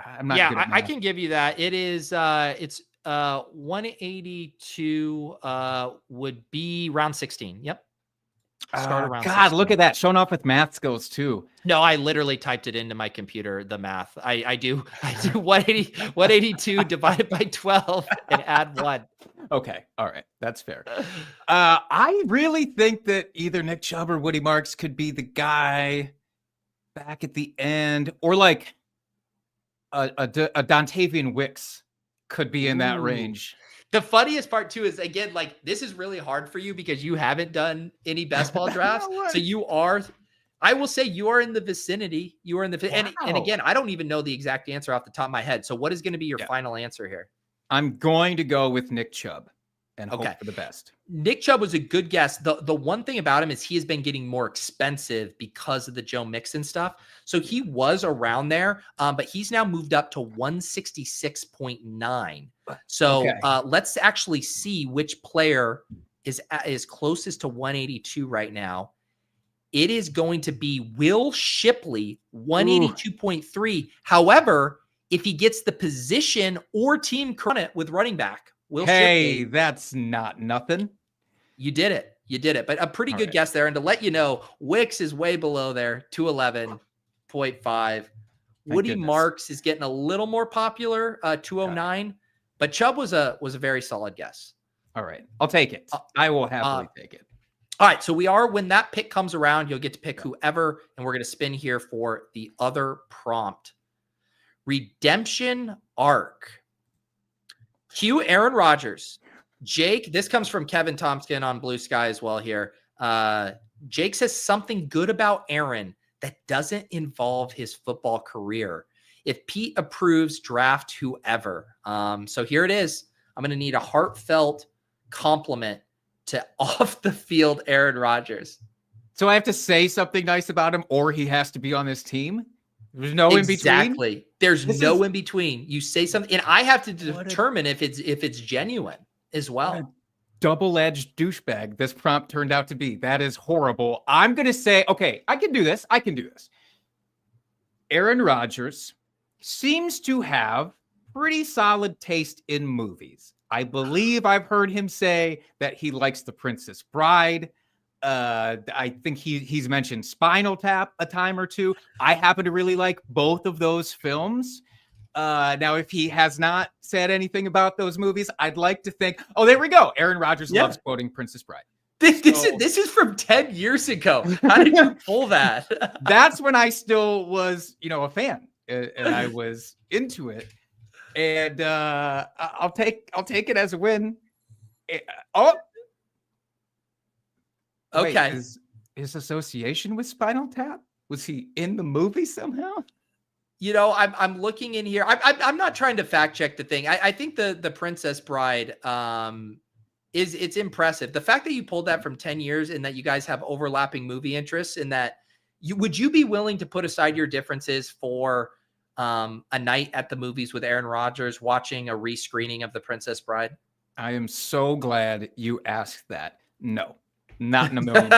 I'm not. Yeah, I can give you that. It is. It's 182 would be round 16. Yep. Start around God, 16. look at that. Showing off with math skills too. No, I literally typed it into my computer, the math. I do 182 divided by 12 and add 1. Okay. All right. That's fair. I really think that either Nick Chubb or Woody Marks could be the guy back at the end, or like a Dontavian Wicks could be in that range. The funniest part too is, again, like, this is really hard for you because you haven't done any best ball drafts. So I will say you are in the vicinity. You are in the, and again, I don't even know the exact answer off the top of my head. So what is going to be your final answer here? I'm going to go with Nick Chubb and hope for the best. Nick Chubb was a good guess. The one thing about him is he has been getting more expensive because of the Joe Mixon stuff. So he was around there, but he's now moved up to 166.9. So let's actually see which player is closest to 182 right now. It is going to be Will Shipley, 182.3. However, if he gets the position or team current with running back, Will Shipley, that's not nothing. You did it. But a pretty good guess there. And to let you know, Wicks is way below there, 211.5. Woody Marks is getting a little more popular, 209. But Chubb was a very solid guess. All right. I'll take it. I will happily take it. All right. So when that pick comes around, you'll get to pick whoever, and we're going to spin here for the other prompt. Redemption arc. Cue Aaron Rodgers. Jake, this comes from Kevin Thompson on Blue Sky as well here. Jake says something good about Aaron that doesn't involve his football career. If Pete approves, draft whoever. So here it is. I'm going to need a heartfelt compliment to off the field Aaron Rodgers. So I have to say something nice about him, or he has to be on this team? There's no in between? Exactly. There's no in between. You say something, and I have to determine if it's genuine as well. Double-edged douchebag this prompt turned out to be. That is horrible. I'm going to say, okay, I can do this. Aaron Rodgers seems to have pretty solid taste in movies. I believe I've heard him say that he likes The Princess Bride. I think he's mentioned Spinal Tap a time or two. I happen to really like both of those films. Now, if he has not said anything about those movies, I'd like to think, oh, there we go. Aaron Rodgers loves quoting Princess Bride. This is from 10 years ago. How did you pull that? That's when I still was, a fan, and I was into it. And I'll take it as a win. Okay. Wait, his association with Spinal Tap? Was he in the movie somehow? I'm looking in here. I'm not trying to fact check the thing. I think the Princess Bride it's impressive. The fact that you pulled that from 10 years and that you guys have overlapping movie interests, and that would you be willing to put aside your differences for a night at the movies with Aaron Rodgers watching a rescreening of The Princess Bride? I am so glad you asked that. No, not in a million.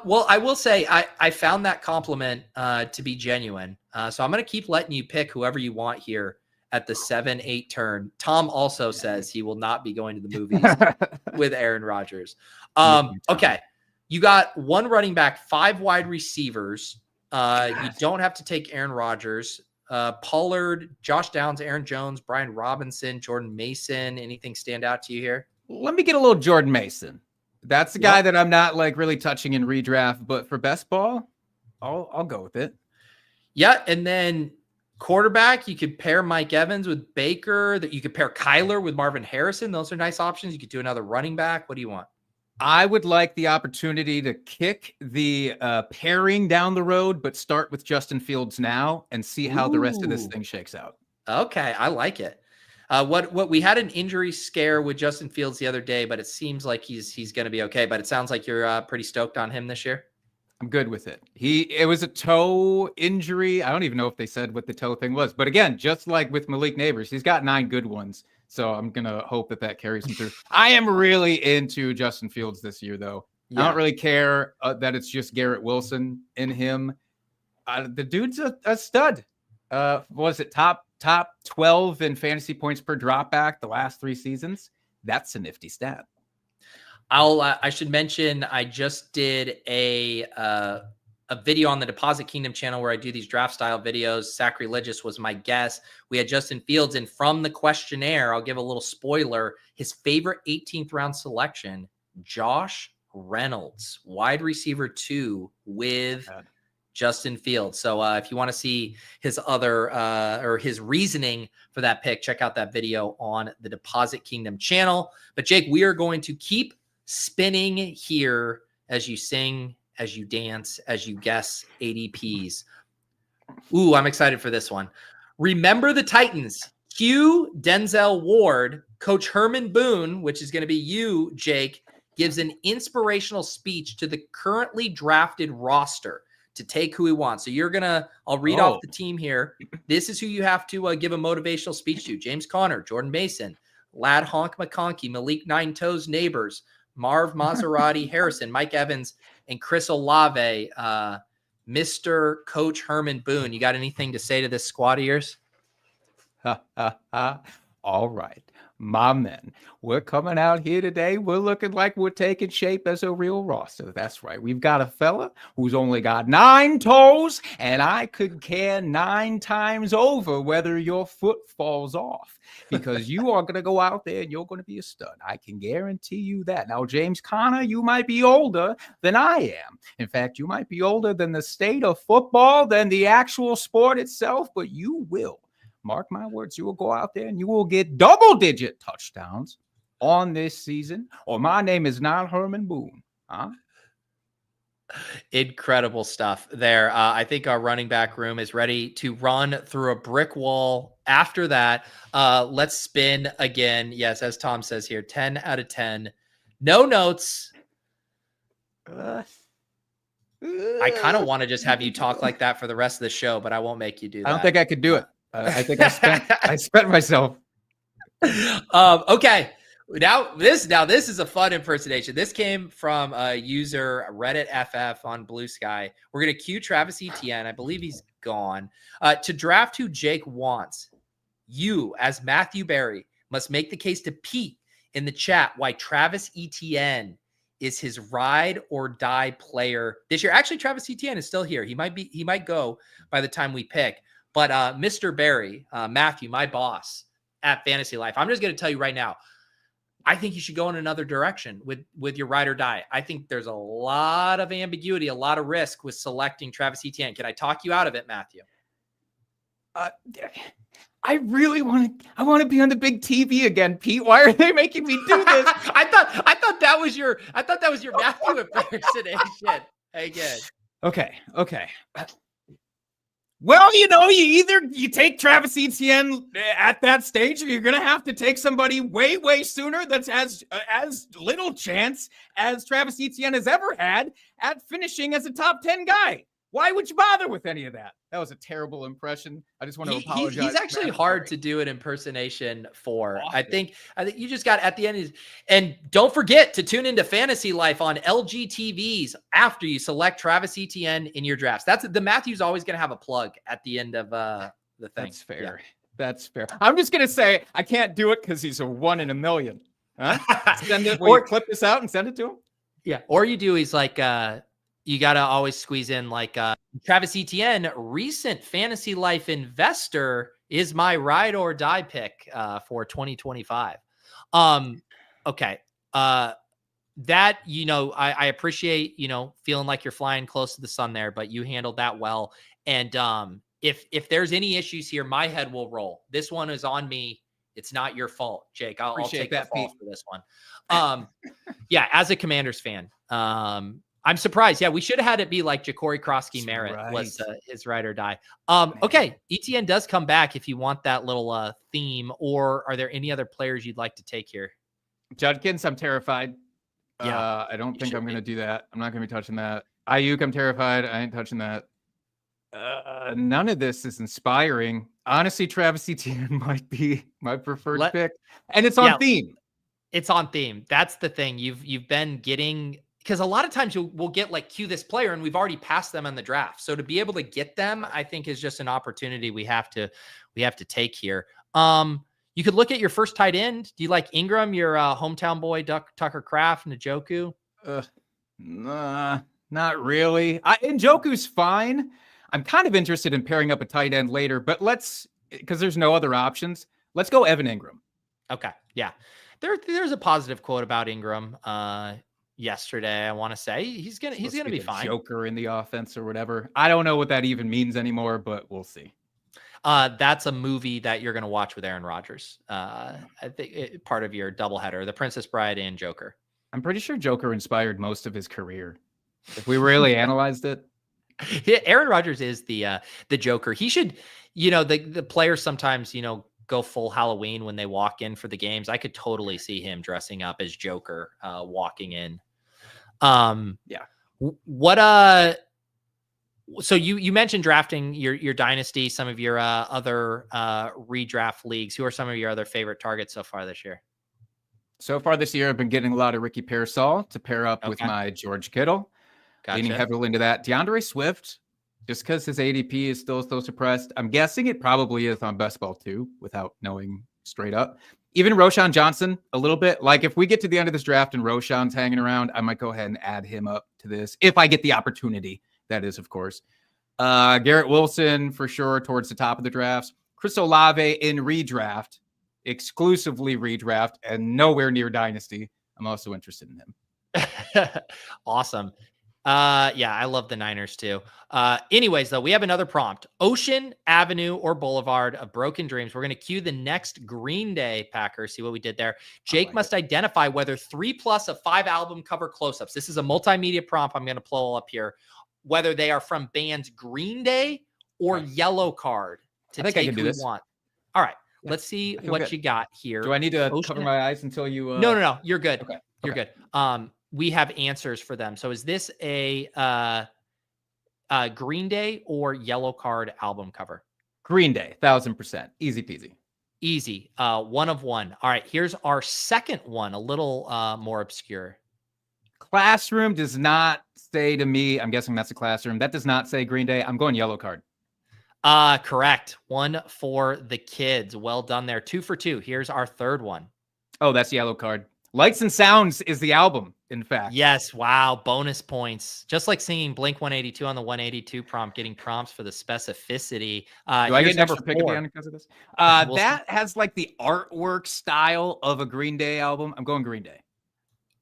Well, I will say I found that compliment to be genuine. So I'm going to keep letting you pick whoever you want here at the 7-8 turn. Tom also says he will not be going to the movies with Aaron Rodgers. Okay. You got one running back, 5 wide receivers. You don't have to take Aaron Rodgers. Pollard, Josh Downs, Aaron Jones, Brian Robinson, Jordan Mason. Anything stand out to you here? Let me get a little Jordan Mason. That's the guy that I'm not really touching in redraft, but for best ball, I'll go with it. Yeah, and then quarterback, you could pair Mike Evans with Baker. That you could pair Kyler with Marvin Harrison. Those are nice options. You could do another running back. What do you want? I would like the opportunity to kick the pairing down the road, but start with Justin Fields now and see how the rest of this thing shakes out. Okay, I like it. What we had an injury scare with Justin Fields the other day, but it seems like he's going to be okay. But it sounds like you're pretty stoked on him this year. I'm good with it. It was a toe injury. I don't even know if they said what the toe thing was. But again, just like with Malik Neighbors, he's got 9 good ones. So I'm going to hope that carries him through. I am really into Justin Fields this year, though. Yeah. I don't really care that it's just Garrett Wilson in him. The dude's a stud. Was it top 12 in fantasy points per dropback the last 3 seasons? That's a nifty stat. I should mention I just did a video on the Deposit Kingdom channel where I do these draft style videos. Sacrilegious was my guess. We had Justin Fields, and from the questionnaire, I'll give a little spoiler. His favorite 18th round selection, Josh Reynolds, wide receiver 2 with Justin Fields. So if you want to see his other or his reasoning for that pick, check out that video on the Deposit Kingdom channel. But Jake, we are going to keep spinning here as you sing, as you dance, as you guess ADPs. Ooh, I'm excited for this one. Remember the Titans. Cue Denzel Ward. Coach Herman Boone, which is going to be you, Jake, gives an inspirational speech to the currently drafted roster to take who he wants. So you're going to, I'll read off the team here. This is who you have to give a motivational speech to. James Conner, Jordan Mason, Lad Honk McConkey, Malik Nine Toes Neighbors, Marv Maserati Harrison, Mike Evans, and Chris Olave. Mr. Coach Herman Boone, you got anything to say to this squad of yours? All right, my men, we're coming out here today. We're looking like we're taking shape as a real roster. That's right. We've got a fella who's only got 9 toes, and I could care 9 times over whether your foot falls off, because you are going to go out there and you're going to be a stud. I can guarantee you that. Now, James Conner, you might be older than I am. In fact, you might be older than the state of football, than the actual sport itself, but you will. Mark my words, you will go out there and you will get double-digit touchdowns on this season, or my name is not Herman Boone. Huh? Incredible stuff there. I think our running back room is ready to run through a brick wall. After that, let's spin again. Yes, as Tom says here, 10 out of 10. No notes. I kind of want to just have you talk like that for the rest of the show, but I won't make you do that. I don't think I could do it. I think I spent myself. Okay. Now this is a fun impersonation. This came from a user Reddit FF on Blue Sky. We're going to cue Travis Etienne. I believe he's gone. To draft who Jake wants, you, as Matthew Berry, must make the case to Pete in the chat why Travis Etienne is his ride or die player this year. Actually, Travis Etienne is still here. He might go by the time we pick. But Mr. Barry, Matthew, my boss at Fantasy Life, I'm just going to tell you right now, I think you should go in another direction with your ride or die. I think there's a lot of ambiguity, a lot of risk with selecting Travis Etienne. Can I talk you out of it, Matthew? I really want to be on the big TV again, Pete. Why are they making me do this? I thought that was your Matthew impersonation again. Okay. Well, you take Travis Etienne at that stage, or you're going to have to take somebody way, way sooner that's as little chance as Travis Etienne has ever had at finishing as a top 10 guy. Why would you bother with any of that? That was a terrible impression. I just want to apologize. He's actually hard to do an impersonation for. Awesome. I think you just got at the end. And don't forget to tune into Fantasy Life on LG TVs after you select Travis Etienne in your drafts. The Matthew's always going to have a plug at the end of the thing. That's fair. Yeah. That's fair. I'm just going to say I can't do it because he's a 1 in a million. Huh? Send it. Will you clip this out and send it to him? Yeah. Or you do. He's like, you got to always squeeze in like Travis Etienne, recent Fantasy Life investor, is my ride or die pick for 2025. Okay. That, I appreciate, feeling like you're flying close to the sun there, but you handled that well. And if there's any issues here, my head will roll. This one is on me. It's not your fault, Jake. I'll take that fault for this one. Yeah, as a Commanders fan, I'm surprised. Yeah, we should have had it be like Ja'Cory Krosky Merritt was his ride or die. Okay, Etienne does come back if you want that little theme, or are there any other players you'd like to take here? Judkins, I'm terrified. Yeah, I don't think I'm going to do that. I'm not going to be touching that. Ayuk, I'm terrified. I ain't touching that. None of this is inspiring. Honestly, Travis Etienne might be my preferred pick, and it's on theme. It's on theme. That's the thing. You've been getting, because a lot of times we'll get like cue this player and we've already passed them in the draft. So to be able to get them, I think is just an opportunity we have to take here. You could look at your first tight end. Do you like Ingram, your hometown boy, Tucker Kraft, Njoku? Nah, not really. Njoku's fine. I'm kind of interested in pairing up a tight end later, but because there's no other options, let's go Evan Ingram. Okay. Yeah. There's a positive quote about Ingram yesterday. I want to say he's gonna be fine. Joker in the offense or whatever. I don't know what that even means anymore, but we'll see. That's a movie that you're gonna watch with Aaron Rodgers. I think part of your doubleheader, The Princess Bride and Joker. I'm pretty sure Joker inspired most of his career. If we really analyzed it. Yeah, Aaron Rodgers is the Joker. He should, the players sometimes, go full Halloween when they walk in for the games. I could totally see him dressing up as Joker, walking in. Yeah. So you mentioned drafting your dynasty, some of your other redraft leagues. Who are some of your other favorite targets so far this year? So far this year, I've been getting a lot of Ricky Pearsall to pair up with my George Kittle. Gotcha. Leaning heavily into that. DeAndre Swift, just because his ADP is still so suppressed. I'm guessing it probably is on best ball too, without knowing straight up. Even Roshan Johnson, a little bit. Like if we get to the end of this draft and Roshan's hanging around, I might go ahead and add him up to this if I get the opportunity. That is, of course. Garrett Wilson for sure towards the top of the drafts. Chris Olave in redraft, exclusively redraft, and nowhere near dynasty. I'm also interested in him. Awesome. Yeah, I love the Niners too. Anyways, though, we have another prompt: Ocean, Avenue, or Boulevard of Broken Dreams. We're going to cue the next Green Day Packer. See what we did there. Jake must identify whether 3+ of 5 album cover close-ups. This is a multimedia prompt I'm going to pull up here. Whether they are from bands Green Day or Yellow Card. I think I can do this. All right. Let's see what you got here. Do I need to cover my eyes until you? No. You're good. Okay. You're good. We have answers for them. So is this a Green Day or Yellow Card album cover? Green Day, 1000%. Easy peasy. Easy. 1 of 1. All right. Here's our second one, a little more obscure. Classroom does not say to me, I'm guessing that's a Classroom. That does not say Green Day. I'm going Yellow Card. Correct. 1 for the kids. Well done there. 2 for 2. Here's our third one. Oh, that's Yellow Card. Lights and Sounds is the album, in fact. Yes. Wow. Bonus points. Just like singing Blink 182 on the 182 prompt, getting prompts for the specificity. Do I get an extra pick at the four. end because of this? We'll that has like the artwork style of a Green Day album. I'm going Green Day.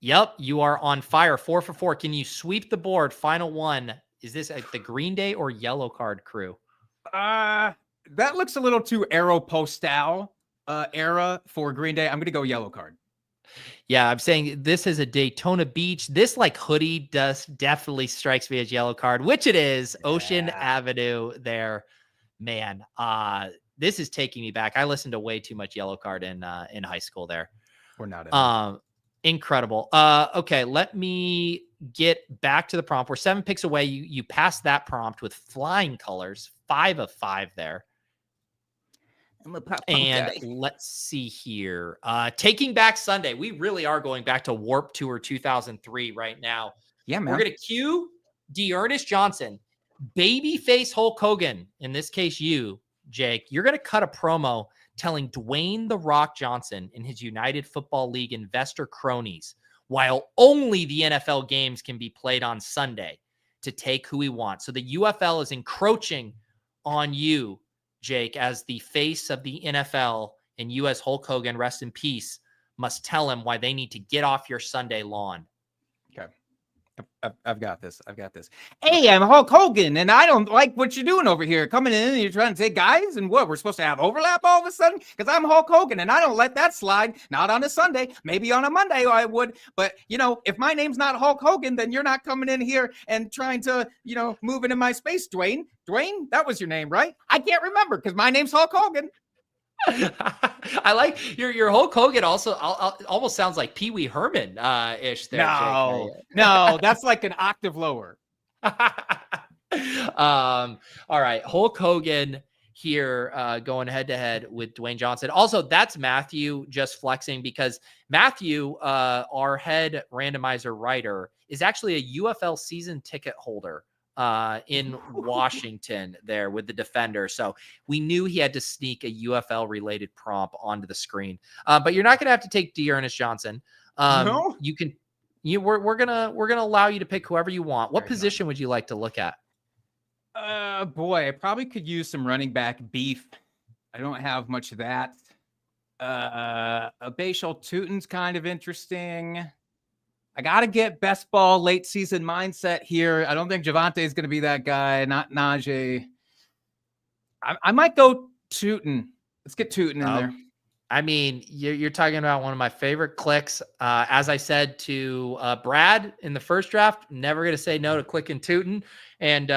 Yep. You are on fire. 4 for 4. Can you sweep the board? Final one. Is this the Green Day or Yellow Card crew? That looks a little too Aeropostale era for Green Day. I'm going to go Yellow Card. Yeah, I'm saying this is a Daytona Beach. This like hoodie definitely strikes me as Yellow Card, which it is. Ocean Avenue there. Man, this is taking me back. I listened to way too much Yellow Card in high school there. We're not incredible. Okay, let me get back to the prompt. We're 7 picks away. You passed that prompt with flying colors. 5 of 5 there. And let's see here. Taking Back Sunday. We really are going back to Warped Tour 2003 right now. Yeah, man. We're going to cue D'Ernest Johnson, babyface Hulk Hogan. In this case, you, Jake. You're going to cut a promo telling Dwayne "The Rock" Johnson and his United Football League investor cronies, while only the NFL games can be played on Sunday, to take who he wants. So the UFL is encroaching on you, Jake, as the face of the NFL, and you as Hulk Hogan, rest in peace, must tell him why they need to get off your Sunday lawn. Okay. I've got this. Hey, I'm Hulk Hogan, and I don't like what you're doing over here. Coming in and you're trying to take guys, and what? We're supposed to have overlap all of a sudden? Because I'm Hulk Hogan, and I don't let that slide. Not on a Sunday. Maybe on a Monday I would. But, if my name's not Hulk Hogan, then you're not coming in here and trying to, move into my space, Dwayne. Dwayne, that was your name, right? I can't remember because my name's Hulk Hogan. I like your Hulk Hogan also almost sounds like Pee Wee Herman ish there. No, that's like an octave lower. All right, Hulk Hogan here going head to head with Dwayne Johnson. Also, that's Matthew just flexing because Matthew, our head randomizer writer, is actually a UFL season ticket holder in Washington there with the defender. So we knew he had to sneak a UFL related prompt onto the screen. But you're not going to have to take Dearness Johnson. No? You can. We're gonna allow you to pick whoever you want. What position would you like to look at? Boy, I probably could use some running back beef. I don't have much of that. A Bashal Tutin's kind of interesting. I got to get best ball late season mindset here. I don't think Javante is going to be that guy. Not Najee. I might go Tutin. Let's get Tutin in there. I mean, you're talking about one of my favorite clicks. As I said to Brad in the first draft, never going to say no to clicking Tutin, and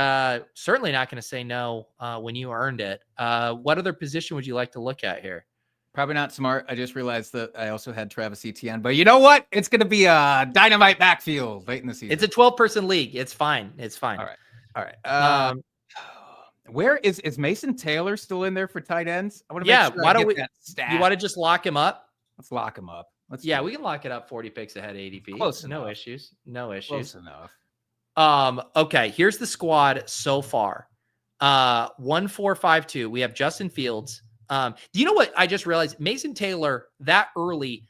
certainly not going to say no when you earned it. What other position would you like to look at here? Probably not smart. I just realized that I also had Travis Etienne, but you know what? It's going to be a dynamite backfield late in the season. It's a 12-person league. It's fine. It's fine. All right. Where is Mason Taylor still in there for tight ends? I want to make sure why don't we? that stat. You want to just lock him up? Let's lock him up. We can lock it up 40 picks ahead of ADP. Close no enough. issues. No issues. Close enough. Okay, here's the squad so far. 1-4-5-2. We have Justin Fields. Do you know what I just realized? Mason Taylor, that early,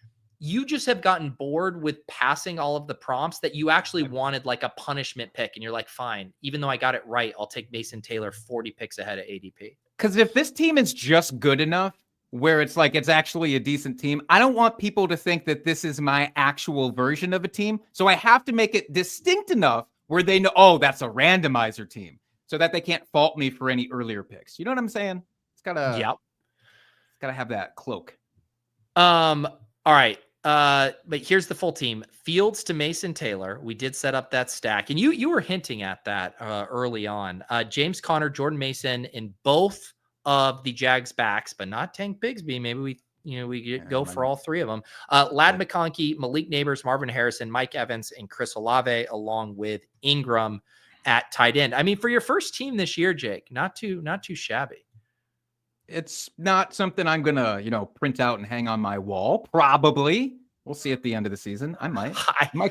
you just have gotten bored with passing all of the prompts that you actually wanted like a punishment pick. And you're like, fine, even though I got it right, I'll take Mason Taylor 40 picks ahead of ADP. Because if this team is just good enough where it's like it's actually a decent team, I don't want people to think that this is my actual version of a team. So I have to make it distinct enough where they know, oh, that's a randomizer team, so that they can't fault me for any earlier picks. You know what I'm saying? It's gotta have that cloak. All right. But here's the full team. Fields to Mason Taylor. We did set up that stack, and you were hinting at that early on. James Conner, Jordan Mason in both of the Jags backs, but not Tank Bigsby. Maybe we go for all three of them. Ladd McConkey, Malik Neighbors, Marvin Harrison, Mike Evans, and Chris Olave, along with Ingram at tight end. I mean, for your first team this year, Jake, not too shabby. It's not something I'm gonna, print out and hang on my wall. Probably. We'll see at the end of the season. I might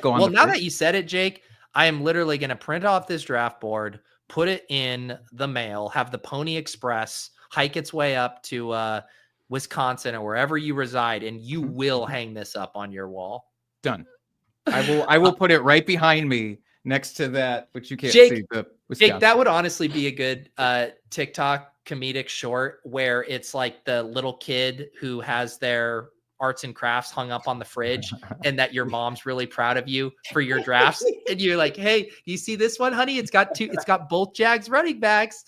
go on. Well, now that you said it, Jake, I am literally going to print off this draft board, put it in the mail, have the Pony Express hike its way up to Wisconsin or wherever you reside, and you will hang this up on your wall. Done. I will put it right behind me next to that, which you can't see. Jake, that would honestly be a good TikTok comedic short where it's like the little kid who has their arts and crafts hung up on the fridge and that your mom's really proud of you for your drafts. And you're like, hey, you see this one, honey? It's got both Jags running backs.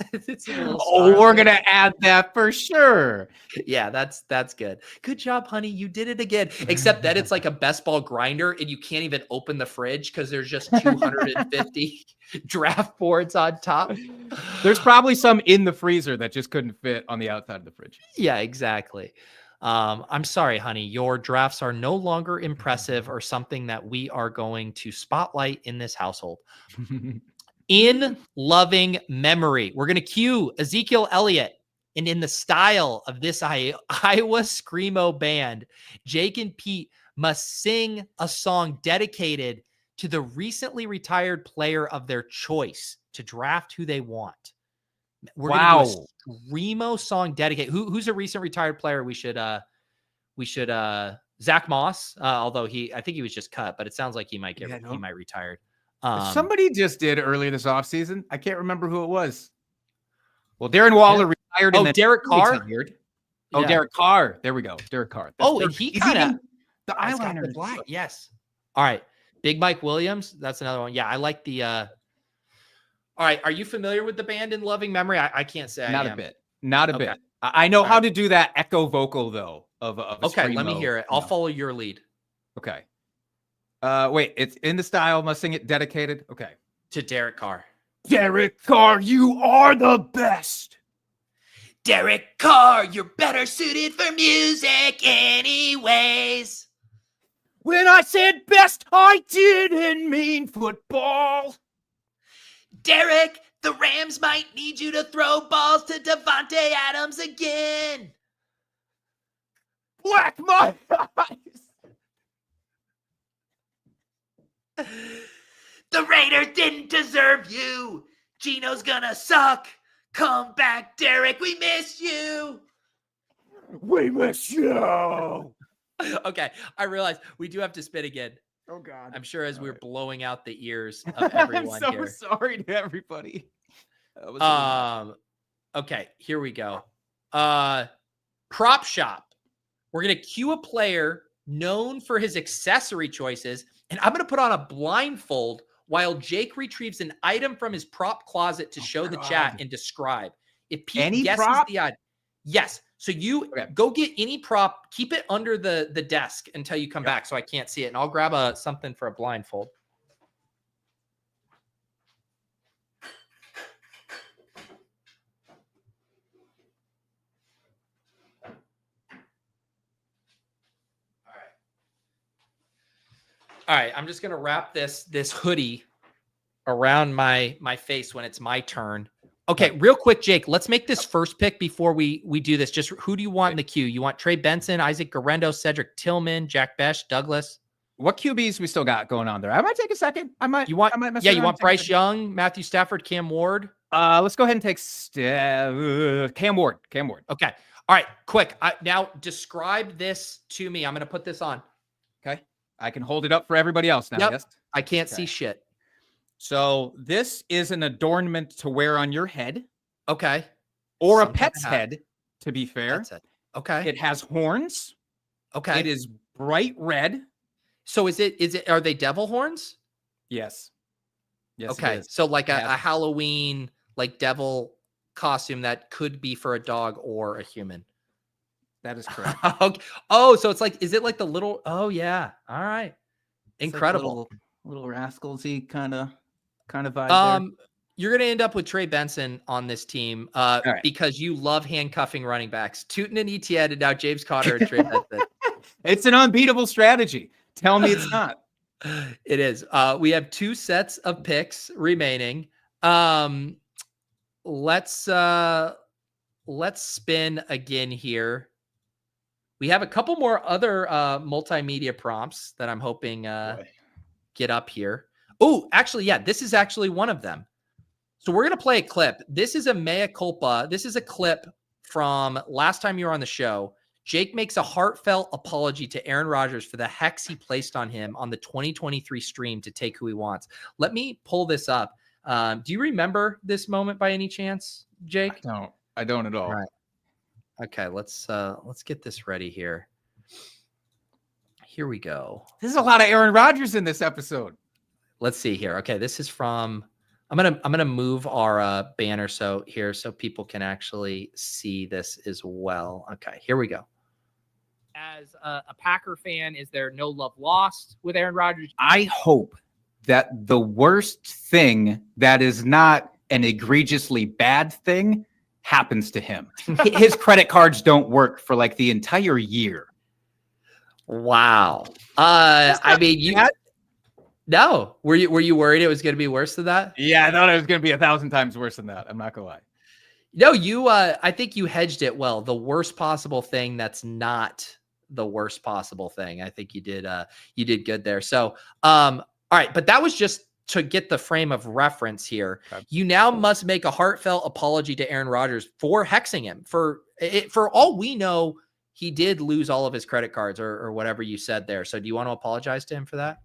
We're going to add that for sure. Yeah, that's good. Good job, honey. You did it again. Except that it's like a best ball grinder and you can't even open the fridge because there's just 250 draft boards on top. There's probably some in the freezer that just couldn't fit on the outside of the fridge. Yeah, exactly. I'm sorry, honey, your drafts are no longer impressive or something that we are going to spotlight in this household. In loving memory, we're going to cue Ezekiel Elliott. And in the style of this Iowa Screamo band, Jake and Pete must sing a song dedicated to the recently retired player of their choice to draft who they want. We're gonna do a Screamo song dedicated. Who's a recent retired player? We should Zach Moss. Although I think he was just cut, but it sounds like he might he might retire. Somebody just did earlier this offseason. I can't remember who it was. Well, Darren Waller retired. And then Derek Carr. Retired. Oh, yeah. Derek Carr. There we go. Derek Carr. And he kind of the eyeliner black. Yes. All right. Big Mike Williams. That's another one. Yeah, I like the. All right. Are you familiar with the band In Loving Memory? I can't say Not a bit. Not a bit. I know how to do that echo vocal though. Okay, let me hear it. I'll follow your lead. Okay. Wait, it's in the style. Must sing it dedicated. Okay. To Derek Carr. Derek Carr, you are the best. Derek Carr, you're better suited for music anyways. When I said best, I didn't mean football. Derek, the Rams might need you to throw balls to Devontae Adams again. Black my eyes. The Raiders didn't deserve you. Gino's gonna suck. Come back, Derek. We miss you. We miss you. Okay, I realize we do have to spit again. Oh God. I'm sure as we're blowing out the ears of everyone I'm so here. sorry to everybody. That was Okay, here we go. Prop shop. We're gonna cue a player known for his accessory choices, and I'm gonna put on a blindfold while Jake retrieves an item from his prop closet to show the chat and describe. If Pete Any guesses prop? the item, yes. So you go get any prop, keep it under the desk until you come back, so I can't see it, and I'll grab something for a blindfold. All right, I'm just gonna wrap this hoodie around my face when it's my turn. Okay, real quick, Jake, let's make this first pick before we do this. Just who do you want in the queue? You want Trey Benson, Isaac Guerrero, Cedric Tillman, Jack Besh, Douglas? What QBs we still got going on there? I might take a second. I might mess you around, want take a Bryce second. Young, Matthew Stafford, Cam Ward? Let's go ahead and take Cam Ward. Okay. All right, quick. Now describe this to me. I'm going to put this on. Okay. I can hold it up for everybody else now. Yep. Yes. I can't see shit. So this is an adornment to wear on your head. Okay. Or Some a pet's kind of hat. head, to be fair. That's it. Okay. It has horns. Okay. It is bright red. So are they devil horns? Yes. Yes. Okay. It is. So like a has- Halloween like devil costume that could be for a dog or a human. That is correct. Okay. Oh, so it's like, is it like the little, oh yeah. All right. Incredible. Like little rascalsy kind of vibe there. You're going to end up with Trey Benson on this team because you love handcuffing running backs. Tootin and Etienne, and now James Conner and Trey Benson. It's an unbeatable strategy. Tell me it's not. It is. We have 2 sets of picks remaining. Let's spin again here. We have a couple more other multimedia prompts that I'm hoping get up here. Oh, actually, yeah, this is actually one of them. So we're going to play a clip. This is a mea culpa. This is a clip from last time you were on the show. Jake makes a heartfelt apology to Aaron Rodgers for the hex he placed on him on the 2023 stream to take who he wants. Let me pull this up. Do you remember this moment by any chance, Jake? No, I don't at all. All right. Okay, let's get this ready here. Here we go. There's a lot of Aaron Rodgers in this episode. Let's see here. Okay, this is from I'm gonna move our banner so people can actually see this as well. Okay, here we go. As a Packer fan, is there no love lost with Aaron Rodgers? I hope that the worst thing that is not an egregiously bad thing happens to him. His credit cards don't work for like the entire year. Wow. I mean, no. Were you worried it was going to be worse than that? Yeah, I thought it was going to be 1,000 times worse than that. I'm not gonna lie. No, I think you hedged it well. The worst possible thing that's not the worst possible thing. I think you did good there. So, all right, but that was just to get the frame of reference here. Okay. You now must make a heartfelt apology to Aaron Rodgers for hexing him. For all we know, he did lose all of his credit cards or whatever you said there. So do you want to apologize to him for that?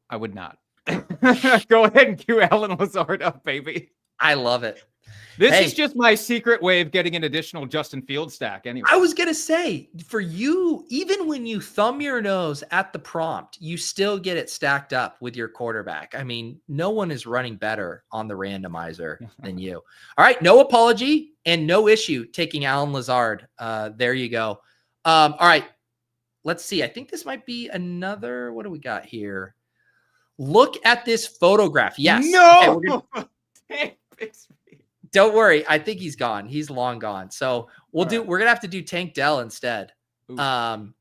I would not. Go ahead and cue Alan Lazard up, baby. I love it. This is just my secret way of getting an additional Justin Fields stack anyway. I was going to say, for you, even when you thumb your nose at the prompt, you still get it stacked up with your quarterback. I mean, no one is running better on the randomizer than you. All right, no apology and no issue taking Alan Lazard. There you go. All right, let's see. I think this might be another. What do we got here? Look at this photograph. Yes. No. Okay, don't worry. I think he's gone. He's long gone. So we're going to have to do Tank Dell instead. But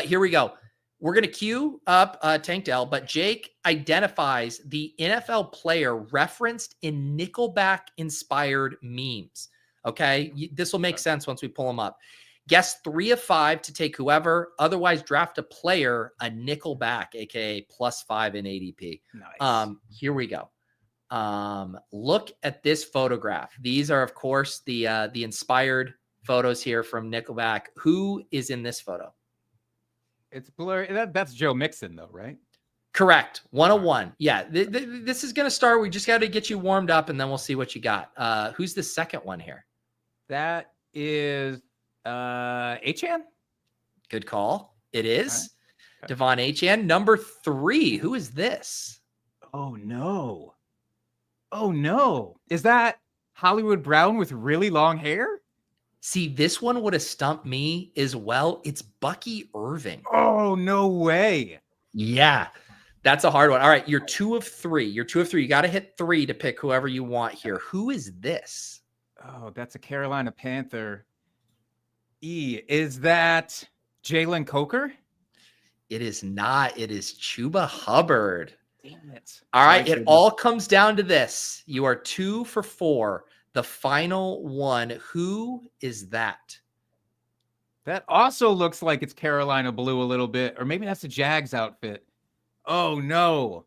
here we go. We're going to queue up Tank Dell, but Jake identifies the NFL player referenced in Nickelback inspired memes. Okay. This will make sense once we pull them up. Guess 3 of 5 to take whoever. Otherwise, draft a player, a Nickelback, aka +5 in ADP. Nice. Here we go. Look at this photograph. These are, of course, the inspired photos here from Nickelback. Who is in this photo? It's blurry. That's Joe Mixon, though, right? Correct. 101. Yeah. This is going to start. We just got to get you warmed up, and then we'll see what you got. Who's the second one here? That is Achan. Good call. It is. All right. Okay. Devon Achan. Number 3. Who is this? Oh, no. Oh, no. Is that Hollywood Brown with really long hair? See, this one would have stumped me as well. It's Bucky Irving. Oh, no way. Yeah. That's a hard one. All right. You're 2 of 3. You're 2 of 3. You got to hit 3 to pick whoever you want here. Who is this? Oh, that's a Carolina Panther. Is that Jalen Coker? It is not. It is Chuba Hubbard. Damn it. All right. It all comes down to this. You are 2 for 4. The final one. Who is that? That also looks like it's Carolina blue a little bit, or maybe that's a Jags outfit. Oh, no.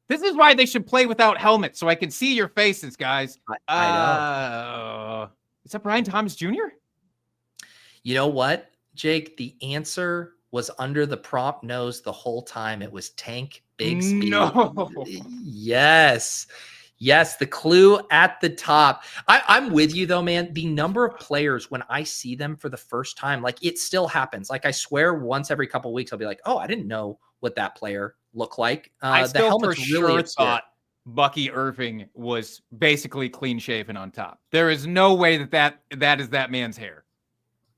This is why they should play without helmets, so I can see your faces, guys. I know. Is that Brian Thomas Jr.? You know what, Jake? The answer was under the prompt nose the whole time. It was Tank Bigsby. No. Yes. Yes, the clue at the top. I'm with you, though, man. The number of players, when I see them for the first time, like it still happens. Like I swear once every couple of weeks, I'll be like, oh, I didn't know what that player looked like. I the still helmet's for sure really thought Bucky Irving was basically clean shaven on top. There is no way that is that man's hair.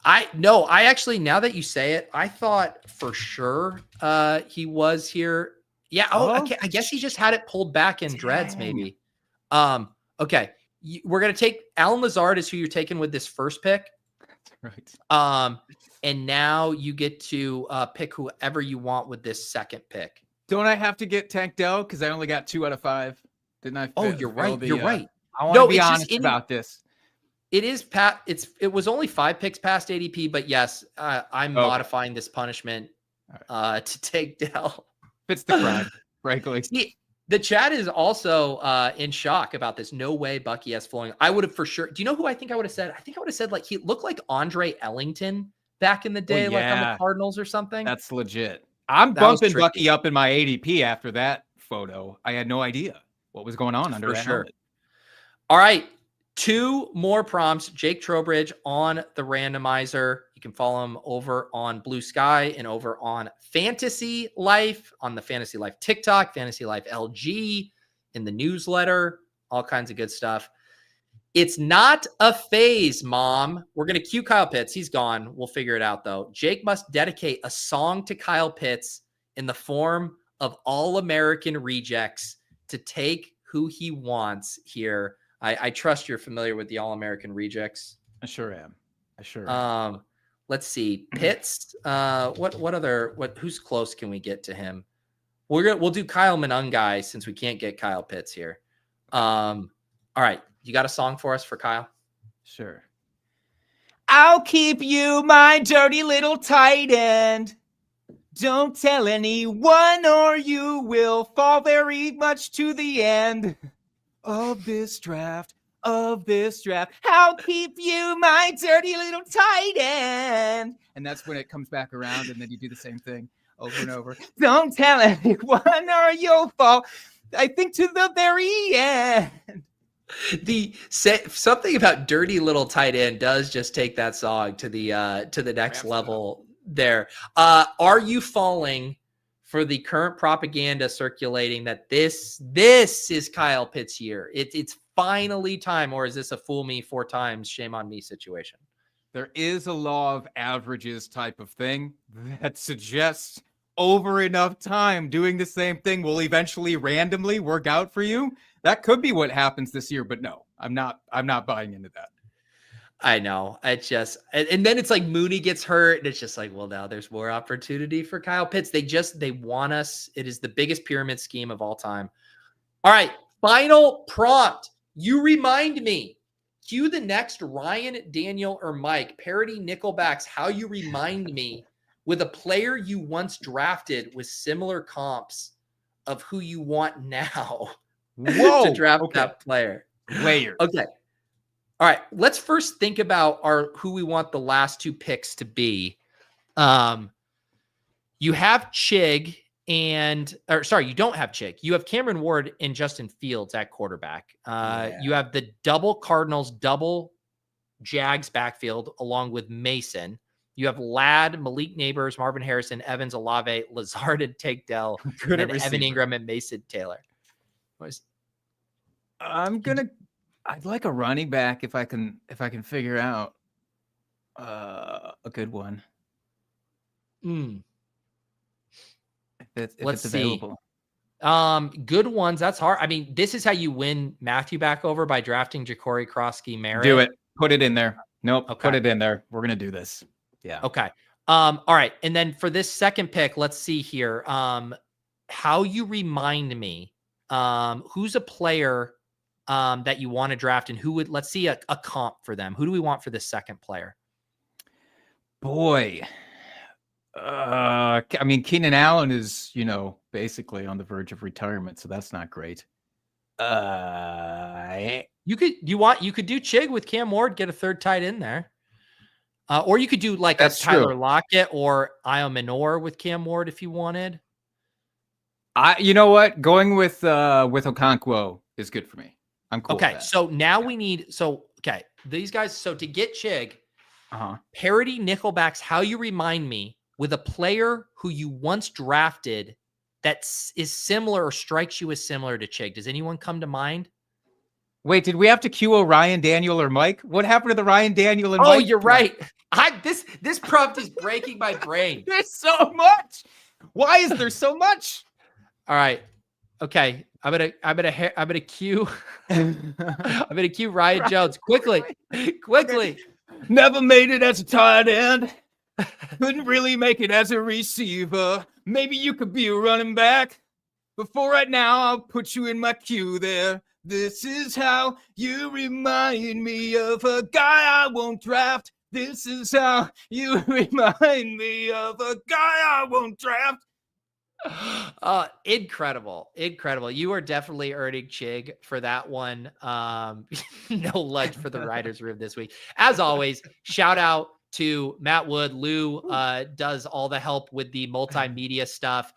I actually, now that you say it, I thought for sure he was here. Yeah. Oh, okay. I guess he just had it pulled back in dreads, maybe. Okay. We're going to take Alan Lazard is who you're taking with this first pick. Right. And now you get to pick whoever you want with this second pick. Don't I have to get Tank Dell? Because I only got 2 out of 5. Didn't I? Oh, you're right. You're right. I want to be honest about this. It is Pat. It was only 5 picks past ADP, but yes, I'm modifying this punishment to take Dell. Fits the crime, frankly. See, the chat is also in shock about this. No way Bucky has flowing. I would have for sure. Do you know who I think I would have said? I think I would have said like he looked like Andre Ellington back in the day, like on the Cardinals or something. That's legit. I'm bumping Bucky up in my ADP after that photo. I had no idea what was going on under that helmet. All right. 2 more prompts. Jake Trowbridge on the randomizer. You can follow him over on Blue Sky and over on Fantasy Life, on the Fantasy Life TikTok, Fantasy Life LG, in the newsletter, all kinds of good stuff. It's not a phase, Mom. We're going to cue Kyle Pitts. He's gone. We'll figure it out, though. Jake must dedicate a song to Kyle Pitts in the form of All-American Rejects to take who he wants here. I trust you're familiar with the All-American Rejects. I sure am. Let's see. Pitts. Who's close can we get to him? We'll do Kyle Monangai since we can't get Kyle Pitts here. All right. You got a song for us for Kyle? Sure. I'll keep you my dirty little tight end. Don't tell anyone or you will fall very much to the end of this draft. I'll keep you my dirty little tight end. And that's when it comes back around, and then you do the same thing over and over. Don't tell anyone or you'll fall, I think, to the very end. Something about dirty little tight end does just take that song to the next level there. Are you falling for the current propaganda circulating that this is Kyle Pitts' year? It's finally time, or is this a fool me 4 times, shame on me situation? There is a law of averages type of thing that suggests over enough time doing the same thing will eventually randomly work out for you. That could be what happens this year, but no, I'm not buying into that. I know. It's just, and then it's like Mooney gets hurt, and it's just like, well, now there's more opportunity for Kyle Pitts. They want us. It is the biggest pyramid scheme of all time. All right, final prompt. You remind me. Cue the next Ryan, Daniel, or Mike. Parody Nickelback's How You Remind Me with a player you once drafted with similar comps of who you want now. Whoa. to draft Okay. that player. Layers. Okay. All right. Let's first think about who we want the last 2 picks to be. You have Chig you don't have Chig. You have Cameron Ward and Justin Fields at quarterback. You have the double Cardinals, double Jags backfield along with Mason. You have Ladd, Malik Neighbors, Marvin Harrison, Evans, Olave, Lazard, and Tank Dell, and then Evan Ingram and Mason Taylor. I'd like a running back if I can figure out a good one. If Let's it's available. See. Good ones. That's hard. I mean, this is how you win Matthew back over by drafting Ja'Cory Krosky Merritt. Do it. Put it in there. Nope. Okay. Put it in there. We're gonna do this. Yeah. Okay. All right. And then for this second pick, let's see here. How you remind me, who's a player that you want to draft and let's see a comp for them. Who do we want for this second player? Boy. I mean, Keenan Allen is, basically on the verge of retirement, so that's not great. You could do Chig with Cam Ward, get a third tight end there. Or you could do like a Tyler Lockett or Io Minor with Cam Ward if you wanted. You know what? Going with Okonkwo is good for me. I'm cool. Okay, with that. so now we need these guys. So to get Chig, parody Nickelback's "How You Remind Me" with a player who you once drafted that is similar or strikes you as similar to Chig. Does anyone come to mind? Wait, did we have to cue a Ryan, Daniel, or Mike? What happened to the Ryan, Daniel, and Mike? Oh, you're right. This prompt is breaking my brain. There's so much. Why is there so much? All right. Okay. I'm gonna cue Ryan Jones quickly. Never made it as a tight end. Couldn't really make it as a receiver. Maybe you could be a running back. But for right now, I'll put you in my queue there. This is how you remind me of a guy I won't draft. This is how you remind me of a guy I won't draft. Incredible. You are definitely earning Chig for that one. No lunch for the writers' room this week. As always, shout out to Matt Wood. Lou does all the help with the multimedia stuff.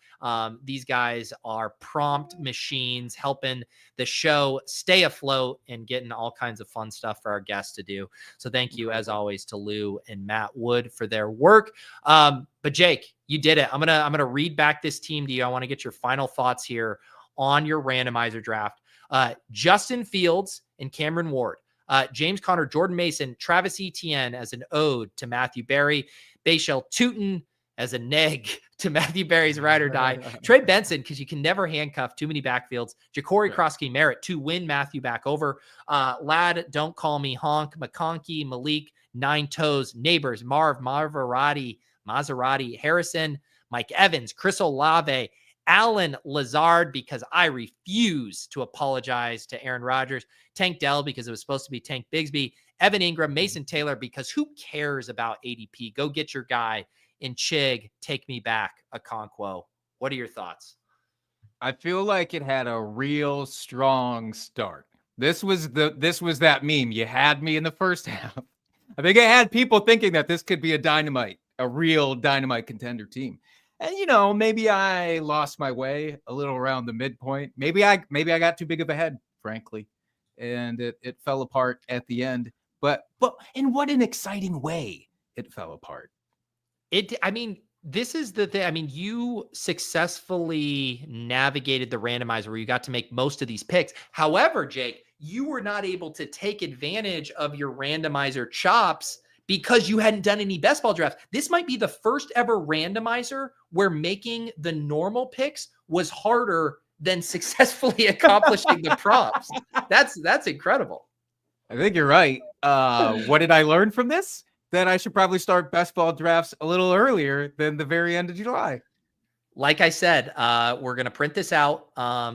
These guys are prompt machines helping the show stay afloat and getting all kinds of fun stuff for our guests to do. So thank you, as always, to Lou and Matt Wood for their work. But Jake, you did it. I'm gonna read back this team to you. I want to get your final thoughts here on your randomizer draft. Justin Fields and Cameron Ward. James Conner, Jordan Mason, Travis Etienne as an ode to Matthew Berry, Bashal Tootin as a neg to Matthew Berry's ride or die, Trey Benson, because you can never handcuff too many backfields, Ja'Cory Krosky Merritt to win Matthew back over, Ladd, Don't Call Me Honk, McConkey, Malik, Nine Toes, Neighbors, Maserati, Harrison, Mike Evans, Chris Olave, Allen Lazard, because I refuse to apologize to Aaron Rodgers, Tank Dell, because it was supposed to be Tank Bigsby, Evan Ingram, Mason Taylor, because who cares about ADP? Go get your guy. In Chig, take me back, Okonkwo. What are your thoughts? I feel like it had a real strong start. This was that meme. You had me in the first half. I think I had people thinking that this could be a real dynamite contender team. And maybe I lost my way a little around the midpoint. Maybe I got too big of a head, frankly, and it fell apart at the end. But in what an exciting way it fell apart. This is the thing. You successfully navigated the randomizer where you got to make most of these picks. However, Jake, you were not able to take advantage of your randomizer chops because you hadn't done any best ball drafts. This might be the first ever randomizer where making the normal picks was harder than successfully accomplishing the prompts. That's incredible. I think you're right. What did I learn from this? That I should probably start best ball drafts a little earlier than the very end of July. Like I said, we're going to print this out.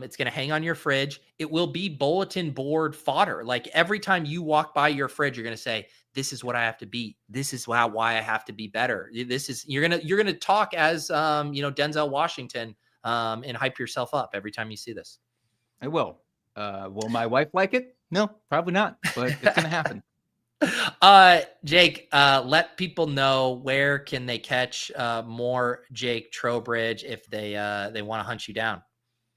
It's going to hang on your fridge. It will be bulletin board fodder. Like every time you walk by your fridge, you're going to say, this is what I have to beat. This is why I have to be better. You're going to talk as, Denzel Washington, and hype yourself up every time you see this. I will. Will my wife like it? No, probably not, but it's going to happen. Jake, let people know where can they catch more Jake Trowbridge if they want to hunt you down.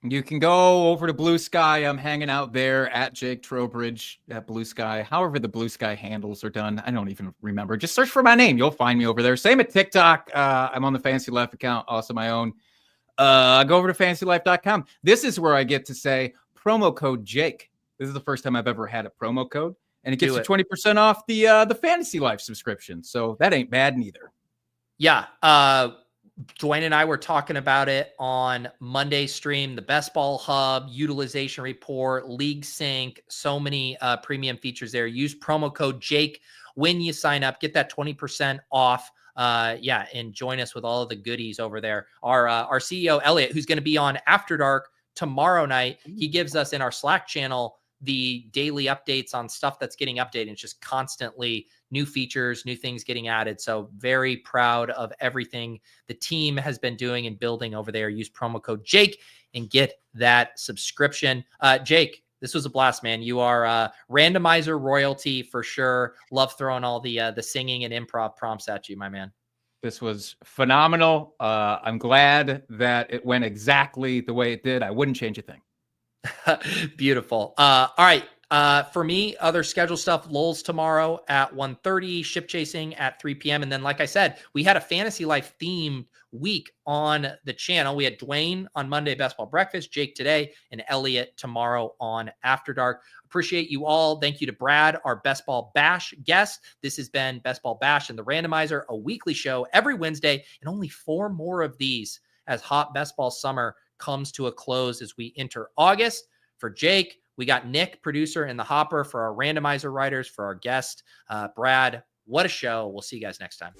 You can go over to Blue Sky. I'm hanging out there at Jake Trowbridge at Blue Sky. However the Blue Sky handles are done, I don't even remember. Just search for my name. You'll find me over there. Same at TikTok. I'm on the Fantasy Life account, also my own. Go over to fantasylife.com. This is where I get to say promo code Jake. This is the first time I've ever had a promo code, and it gets you 20% off the Fantasy Life subscription. So that ain't bad neither. Yeah. Dwayne and I were talking about it on Monday stream, the Best Ball Hub, utilization report, League Sync, so many premium features there. Use promo code Jake when you sign up. Get that 20% off. And join us with all of the goodies over there. Our CEO, Elliot, who's going to be on After Dark tomorrow night, he gives us in our Slack channel the daily updates on stuff that's getting updated. It's just constantly new features, new things getting added. So very proud of everything the team has been doing and building over there. Use promo code Jake and get that subscription. Jake, this was a blast, man. You are randomizer royalty for sure. Love throwing all the singing and improv prompts at you, my man. This was phenomenal. I'm glad that it went exactly the way it did. I wouldn't change a thing. Beautiful. All right. For me, other schedule stuff, Lulz tomorrow at 1:30, ship chasing at 3 p.m. And then, like I said, we had a Fantasy Life themed week on the channel. We had Dwayne on Monday, Best Ball Breakfast, Jake today, and Elliot tomorrow on After Dark. Appreciate you all. Thank you to Brad, our Best Ball Bash guest. This has been Best Ball Bash and the Randomizer, a weekly show every Wednesday, and only 4 more of these as hot Best Ball summer comes to a close as we enter August. For Jake, we got Nick, producer, in the hopper for our randomizer writers, for our guest, Brad. What a show. We'll see you guys next time.